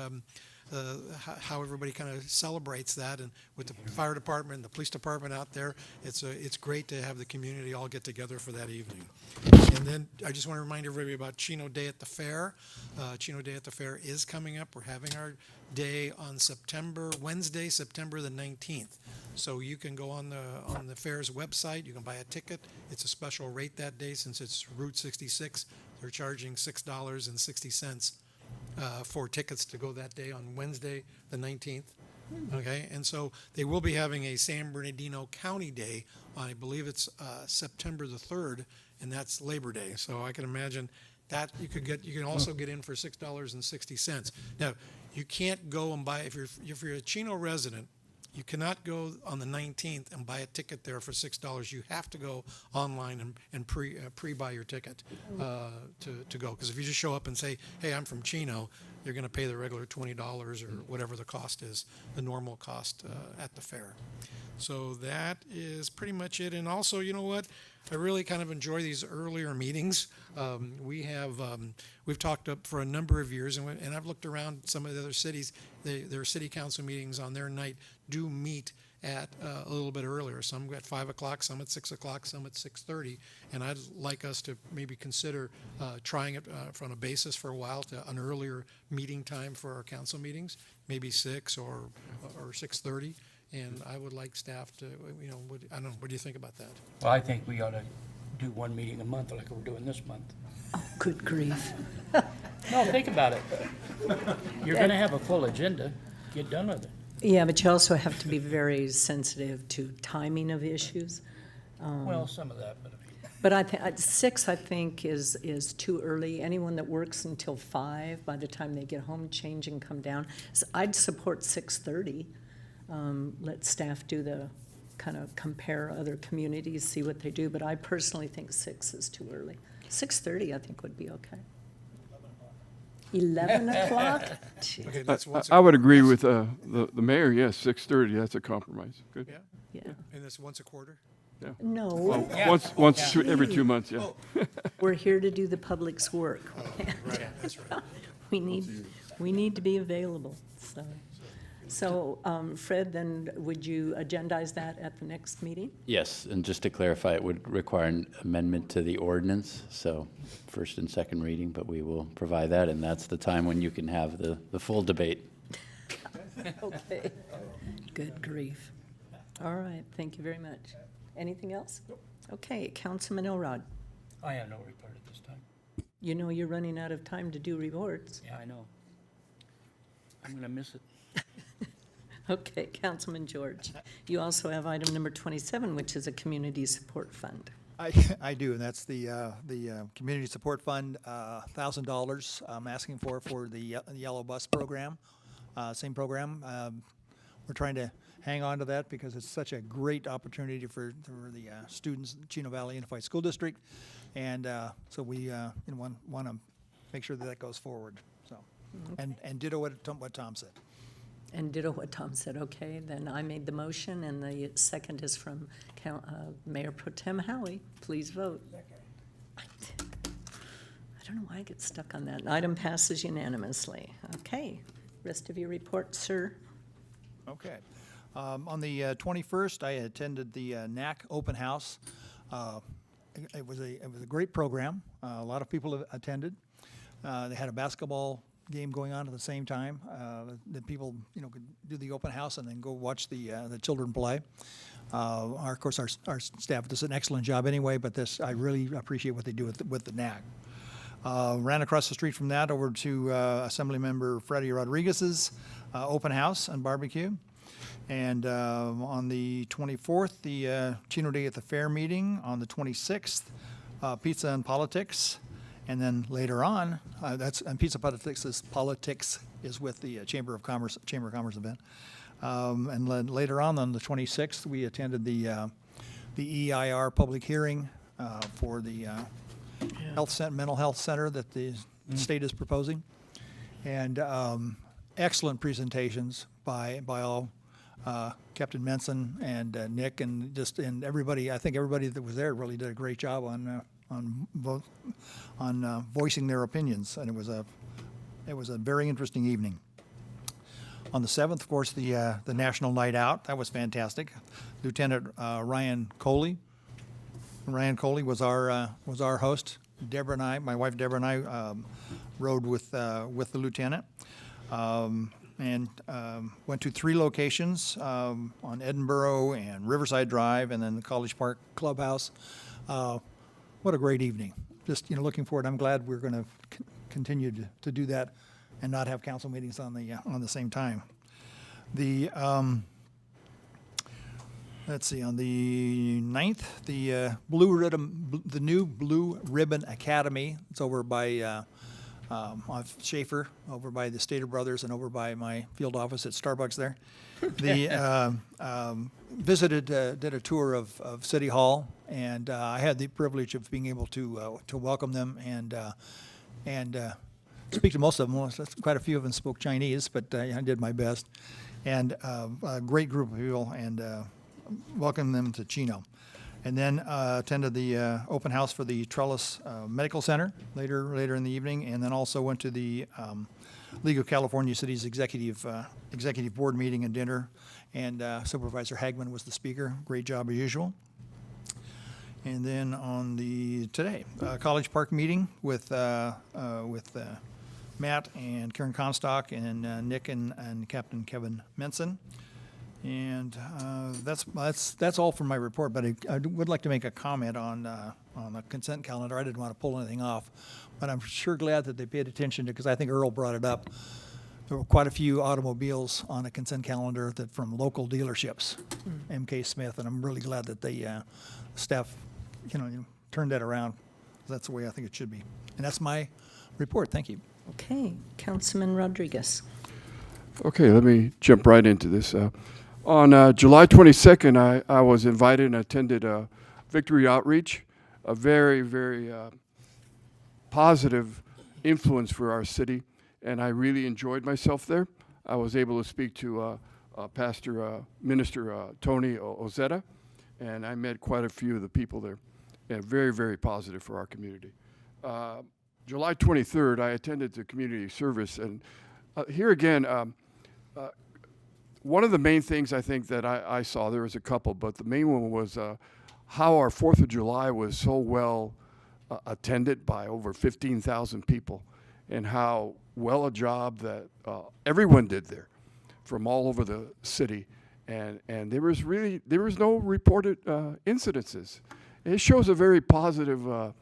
how everybody kind of celebrates that, and with the fire department, the police department out there, it's great to have the community all get together for that evening. And then I just want to remind everybody about Chino Day at the Fair. Chino Day at the Fair is coming up. We're having our day on Wednesday, September the 19th. So you can go on the fair's website. You can buy a ticket. It's a special rate that day since it's Route 66. They're charging $6.60 for tickets to go that day on Wednesday, the 19th. Okay, and so they will be having a San Bernardino County Day on, I believe it's September the 3rd, and that's Labor Day. So I can imagine that you can also get in for $6.60. Now, you can't go and buy, if you're a Chino resident, you cannot go on the 19th and buy a ticket there for $6. You have to go online and pre-buy your ticket to go. Because if you just show up and say, hey, I'm from Chino, you're going to pay the regular $20 or whatever the cost is, the normal cost at the fair. So that is pretty much it. And also, you know what? I really kind of enjoy these earlier meetings. We've talked up for a number of years, and I've looked around some of the other cities. Their city council meetings on their night do meet at a little bit earlier. Some at 5 o'clock, some at 6 o'clock, some at 6:30. And I'd like us to maybe consider trying it on a basis for a while to an earlier meeting time for our council meetings, maybe 6 or 6:30. And I would like staff to, I don't know, what do you think about that? Well, I think we ought to do one meeting a month like we're doing this month. Oh, good grief. No, think about it. You're going to have a full agenda. Get done with it. Yeah, but you also have to be very sensitive to timing of issues. Well, some of that, but I mean. But I think 6, I think, is too early. Anyone that works until 5, by the time they get home, change and come down. So I'd support 6:30. Let staff do the kind of compare other communities, see what they do. But I personally think 6 is too early. 6:30, I think, would be okay. 11 o'clock? Okay, that's once I would agree with the mayor, yes, 6:30, that's a compromise. Good. Yeah? Yeah. And that's once a quarter? Yeah. No. Well, Yeah. once every 2 months, yeah. We're here to do the public's work. Right, that's right. We need to be available, so. Fred, then would you agendize that at the next meeting? Yes, and just to clarify, it would require an amendment to the ordinance, so first and second reading, but we will provide that, and that's the time when you can have the full debate. Okay. Good grief. All right, thank you very much. Anything else? Okay, Councilman Elrod, I have no report at this time. you know you're running out of time to do reports. Yeah, I know. I'm going to miss it. Okay, Councilman George, you also have item number 27, which is a community support fund. I do, and that's the Community Support Fund, $1,000 I'm asking for the Yellow Bus program, same program. We're trying to hang on to that because it's such a great opportunity for the students in Chino Valley Unified School District, and so we want to make sure that goes forward. So, and ditto what Tom said. And ditto what Tom said. Okay, then I made the motion, and the second is from Mayor Pro Tem Howie. Please vote. I don't know why I get stuck on that. Item passes unanimously. Okay, rest of your report, sir. Okay. On the 21st, I attended the NAC open house. It was a great program. A lot of people attended. They had a basketball game going on at the same time. That people could do the open house and then go watch the children play. Of course, our staff does an excellent job anyway. But this, I really appreciate what they do with the NAC. Ran across the street from that over to Assemblymember Freddie Rodriguez's open house and barbecue. And on the 24th, the Chino Day at the Fair meeting. On the 26th, Pizza and Politics. And then later on, and Pizza Politics is with the Chamber of Commerce event. And then later on the 26th, we attended the EIR public hearing for the mental health center that the state is proposing, and excellent presentations by all. Captain Menson and Nick and everybody. I think everybody that was there really did a great job on voicing their opinions, and it was a very interesting evening. On the 7th, of course, the National Night Out. That was fantastic. Lieutenant Ryan Coley. Ryan Coley was our host. Deborah and I, my wife Deborah and I, rode with the lieutenant, and went to 3 locations on Edinburgh and Riverside Drive, and then the College Park Clubhouse. What a great evening! Just looking forward. I'm glad we're going to continue to do that, and not have council meetings on the same time. The let's see, on the 9th, the new Blue Ribbon Academy. It's over by Schaefer, over by the Stater Brothers, and over by my field office at Starbucks there. Did a tour of City Hall, and I had the privilege of being able to welcome them and speak to most of them. Well, quite a few of them spoke Chinese, but I did my best. And a great group of people, and welcomed them to Chino. And then attended the open house for the Trellis Medical Center later in the evening, and then also went to the League of California Cities Executive Board meeting and dinner, and Supervisor Hagman was the speaker. Great job as usual. And then on today, College Park meeting with Matt and Karen Comstock and Nick and Captain Kevin Menson. And that's all for my report, but I would like to make a comment on the consent calendar. I didn't want to pull anything off, but I'm sure glad that they paid attention to, because I think Earl brought it up. There were quite a few automobiles on a consent calendar from local dealerships, MK Smith, and I'm really glad that the staff turned that around. That's the way I think it should be. And that's my report. Thank you. Okay, Councilman Rodriguez. Okay, let me jump right into this. On July 22nd, I was invited and attended a Victory Outreach, a very, very positive influence for our city, and I really enjoyed myself there. I was able to speak to Minister Tony Ozetta, and I met quite a few of the people there, and very, very positive for our community. July 23rd, I attended the community service, and here again, one of the main things I think that I saw, there was a couple, but the main one was how our 4th of July was so well attended by over 15,000 people, and how well a job that everyone did there from all over the city. And there was no reported incidences. It shows a very positive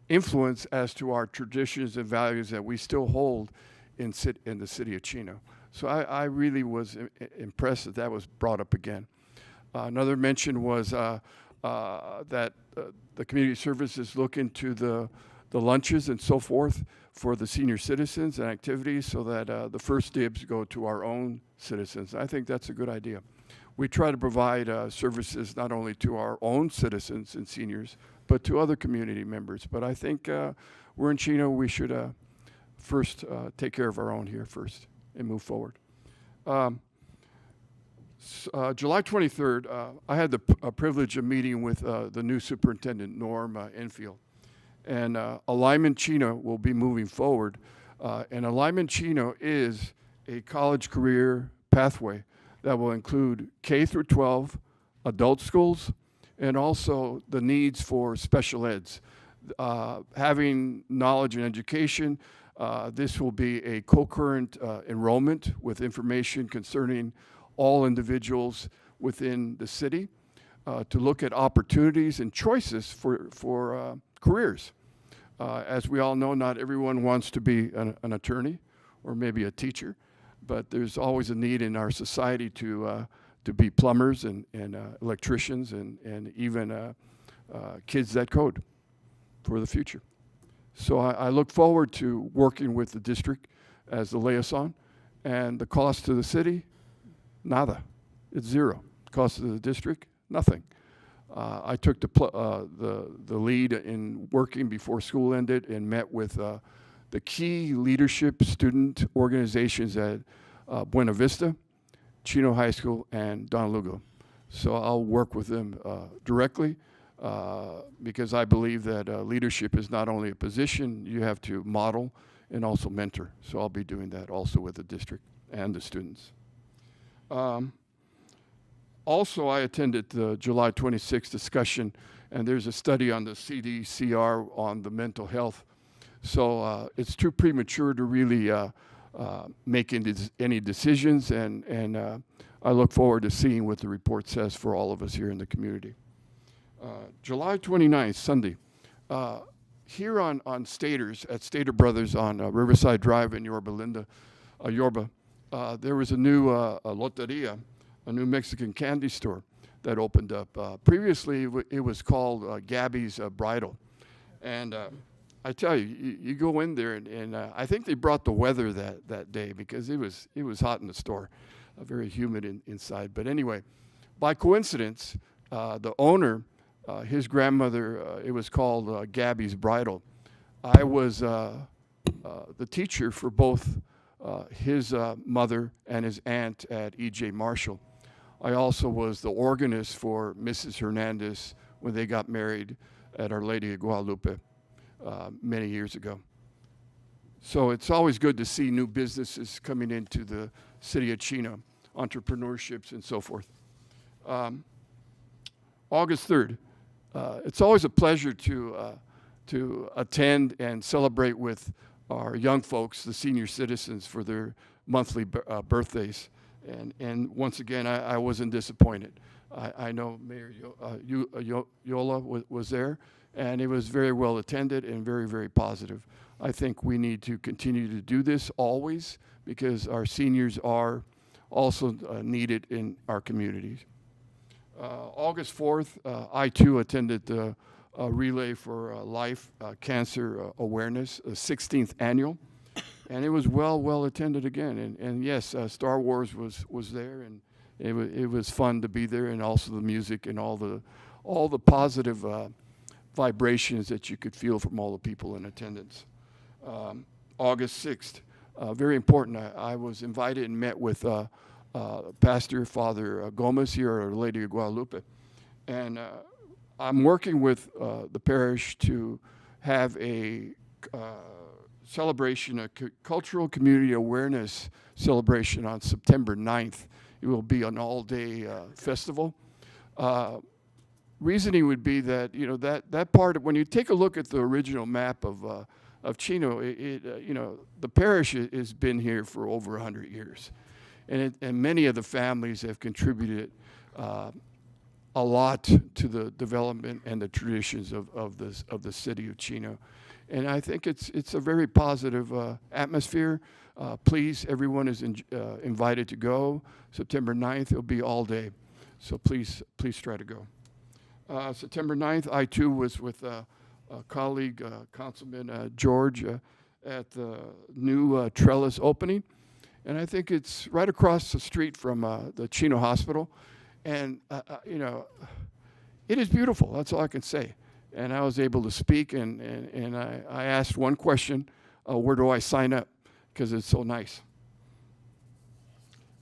influence as to our traditions and values that we still hold in the city of Chino. So I really was impressed that was brought up again. Another mention was that the community services look into the lunches and so forth for the senior citizens and activities, so that the first dibs go to our own citizens. I think that's a good idea. We try to provide services not only to our own citizens and seniors, but to other community members. But I think we're in Chino, we should first take care of our own here first and move forward. July 23rd, I had the privilege of meeting with the new superintendent, Norm Enfield. And Alignment Chino will be moving forward. And Alignment Chino is a college career pathway that will include K through 12, adult schools, and also the needs for special eds. Having knowledge and education, this will be a concurrent enrollment with information concerning all individuals within the city to look at opportunities and choices for careers. As we all know, not everyone wants to be an attorney or maybe a teacher, but there's always a need in our society to be plumbers and electricians and even kids that code for the future. So I look forward to working with the district as the liaison, and the cost to the city, nada. It's zero. Cost to the district, nothing. I took the lead in working before school ended and met with the key leadership student organizations at Buena Vista, Chino High School, and Don Lugo. So I'll work with them directly because I believe that leadership is not only a position, you have to model and also mentor. So I'll be doing that also with the district and the students. Also, I attended the July 26th discussion, and there's a study on the CDCR on the mental health. So it's too premature to really make any decisions, and I look forward to seeing what the report says for all of us here in the community. July 29th, Sunday, here on Staters, at Stater Brothers on Riverside Drive in Yorba Linda, Yorba, there was a new loteria, a new Mexican candy store that opened up. Previously, it was called Gabby's Bridal. And I tell you, you go in there, and I think they brought the weather that day because it was hot in the store, very humid inside. But anyway, by coincidence, the owner, his grandmother, it was called Gabby's Bridal. I was the teacher for both his mother and his aunt at E.J. Marshall. I also was the organist for Mrs. Hernandez when they got married at Our Lady of Guadalupe many years ago. So it's always good to see new businesses coming into the city of Chino, entrepreneurships and so forth. August 3rd, it's always a pleasure to attend and celebrate with our young folks, the senior citizens, for their monthly birthdays. And once again, I wasn't disappointed. I know Mayor Yola was there, and it was very well attended and very, very positive. I think we need to continue to do this always because our seniors are also needed in our communities. August 4th, I too attended the Relay for Life Cancer Awareness, 16th annual. And it was well attended again. And yes, Star Wars was there, and it was fun to be there, and also the music and all the positive vibrations that you could feel from all the people in attendance. August 6th, very important. I was invited and met with Pastor Father Gomez here at Our Lady of Guadalupe. And I'm working with the parish to have a celebration, a cultural community awareness celebration on September 9th. It will be an all-day festival. Reasoning would be that, you know, that part of, when you take a look at the original map of Chino, the parish has been here for over 100 years. And many of the families have contributed a lot to the development and the traditions of the city of Chino. And I think it's a very positive atmosphere. Please, everyone is invited to go. September 9th, it'll be all day. So please try to go. September 9th, I too was with a colleague, Councilman George, at the new trellis opening. And I think it's right across the street from the Chino Hospital. And, it is beautiful. That's all I can say. And I was able to speak, and I asked one question, where do I sign up? Because it's so nice.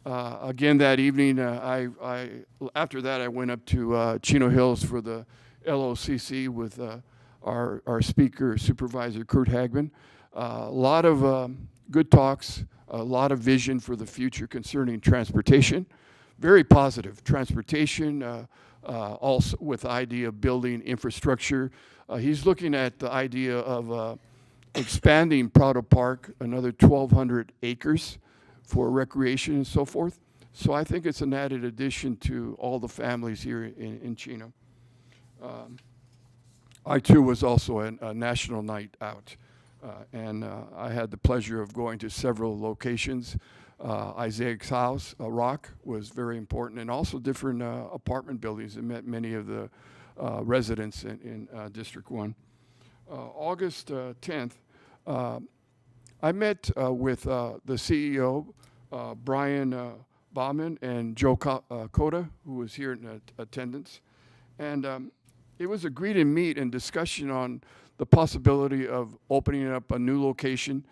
Again, that evening, after that, I went up to Chino Hills for the LOCC with our speaker, Supervisor Kurt Hagman. A lot of good talks, a lot of vision for the future concerning transportation. Very positive. Transportation, also with the idea of building infrastructure. He's looking at the idea of expanding Prado Park, another 1,200 acres for recreation and so forth. So I think it's an added addition to all the families here in Chino. I too was also a national night out, and I had the pleasure of going to several locations. Isaac's house, Rock, was very important, and also different apartment buildings, and met many of the residents in District 1. August 10th, I met with the CEO, Brian Bauman, and Joe Cota, who was here in attendance. And it was a greet and meet and discussion on the possibility of opening up a new location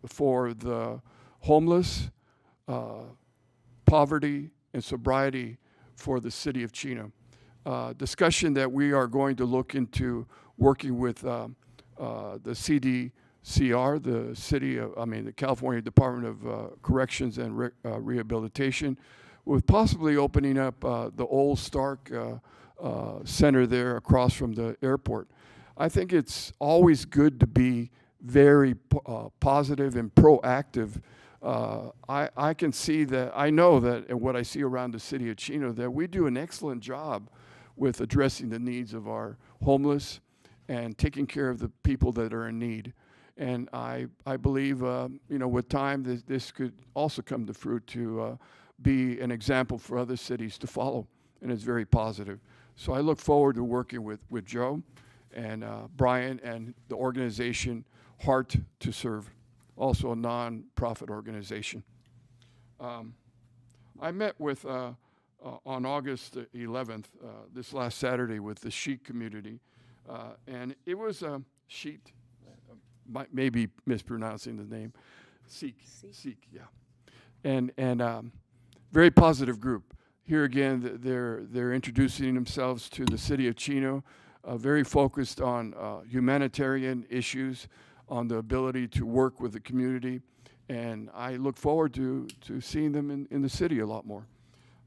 for the homeless, poverty, and sobriety for the city of Chino. discussion that we are going to look into working with the CDCR, the California Department of Corrections and Rehabilitation, with possibly opening up the old Stark center there across from the airport. I think it's always good to be very positive and proactive. I can see that, I know that, and what I see around the city of Chino, that we do an excellent job with addressing the needs of our homeless and taking care of the people that are in need. And I believe, with time, this could also come to fruit to be an example for other cities to follow, and it's very positive. So I look forward to working with Joe and Brian and the organization Heart to Serve, also a non-profit organization. I met with, on August 11th, this last Saturday, with the Sheik community, and it was a Sheik, maybe mispronouncing the name, Sikh, yeah, and very positive group. Here again, they're introducing themselves to the city of Chino, very focused on humanitarian issues, on the ability to work with the community, and I look forward to seeing them in the city a lot more.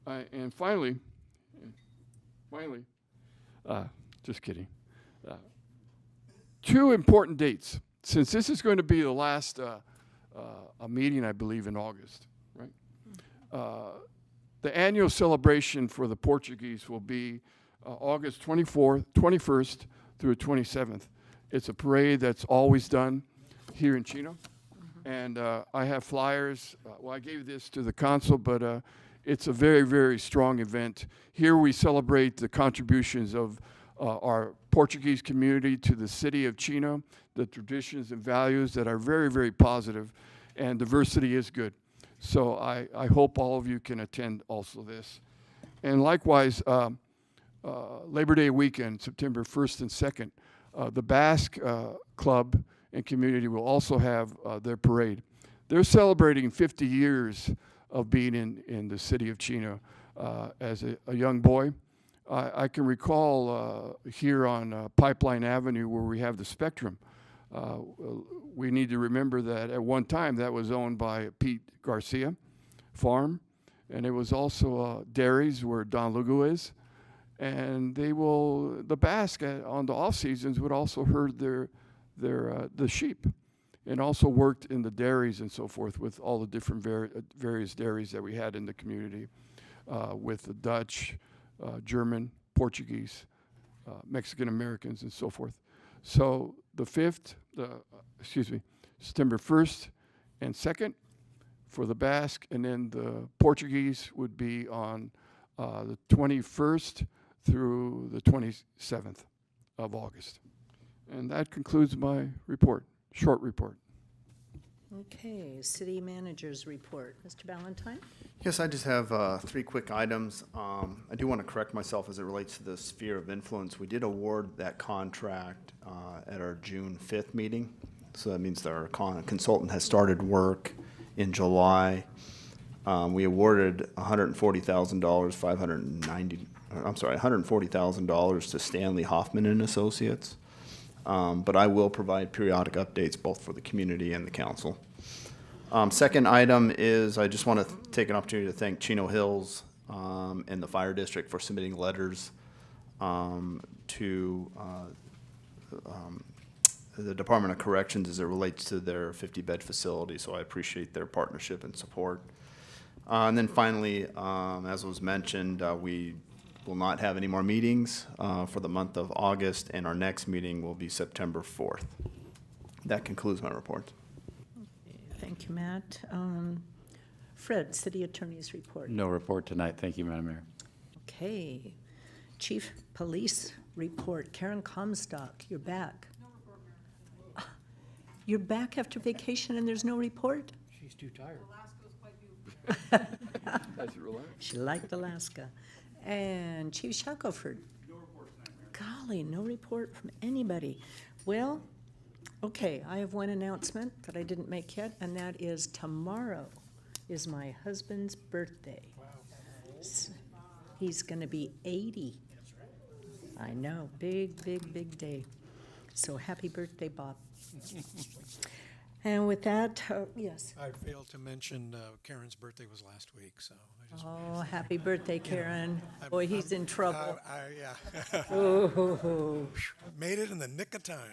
And finally, just kidding, 2 important dates. Since this is going to be the last a meeting, I believe, in August, right? The annual celebration for the Portuguese will be August 21st through 27th. It's a parade that's always done here in Chino. And I have flyers. Well, I gave this to the council, but it's a very, very strong event. Here we celebrate the contributions of our Portuguese community to the city of Chino, the traditions and values that are very, very positive, and diversity is good. So I hope all of you can attend also this. And likewise, Labor Day weekend, September 1st and 2nd, the Basque Club and community will also have their parade. They're celebrating 50 years of being in the city of Chino. As a young boy, I can recall here on Pipeline Avenue, where we have the Spectrum, we need to remember that at one time that was owned by Pete Garcia Farm, and it was also dairies where Don Lugo is. And the Basque on the off seasons would also herd the sheep, and also worked in the dairies and so forth with all the different various dairies that we had in the community, with the Dutch, German, Portuguese, Mexican Americans, and so forth. So the 5th, September 1st and 2nd for the Basque, and then the Portuguese would be on the 21st through the 27th of August. And that concludes my report, short report. Okay, city manager's report. Mr. Ballantyne? Yes, I just have 3 quick items. I do want to correct myself as it relates to the sphere of influence. We did award that contract at our June 5th meeting. So that means that our consultant has started work in July. We awarded $140,000 to Stanley Hoffman and Associates. But I will provide periodic updates both for the community and the council. Second item is I just want to take an opportunity to thank Chino Hills and the fire district for submitting letters to the Department of Corrections as it relates to their 50-bed facility. So I appreciate their partnership and support. And then finally, as was mentioned, we will not have any more meetings for the month of August, and our next meeting will be September 4th. That concludes my report. Thank you, Matt. Fred, city attorney's report. No report tonight. Thank you, Madam Mayor. Okay. Chief Police report. Karen Comstock, you're back. No report, Mayor. You're back after vacation and there's no report? She's too tired. Alaska was quite beautiful. That's relaxed. She liked Alaska. And Chief Shackelford. No report tonight, Mayor. Golly, no report from anybody. Well, okay, I have one announcement that I didn't make yet, and that is tomorrow is my husband's birthday. Wow. He's going to be 80. I know, big, big, big day. So happy birthday, Bob. And with that, yes. I failed to mention Karen's birthday was last week, so I just. Oh, happy birthday, Karen. I'm- Boy, he's in trouble. Yeah. Oh. Made it in the nick of time.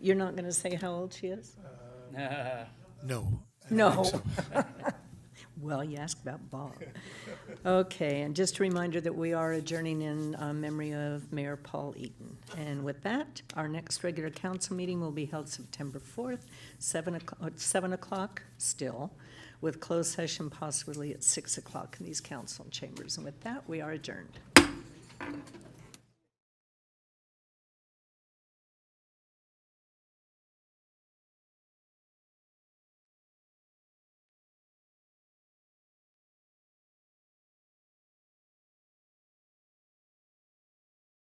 You're not going to say how old she is? No. No. Well, you asked about Bob. Okay, and just a reminder that we are adjourning in memory of Mayor Paul Eaton. And with that, our next regular council meeting will be held September 4th, 7 o'clock still, with closed session possibly at 6 o'clock in these council chambers. And with that, we are adjourned.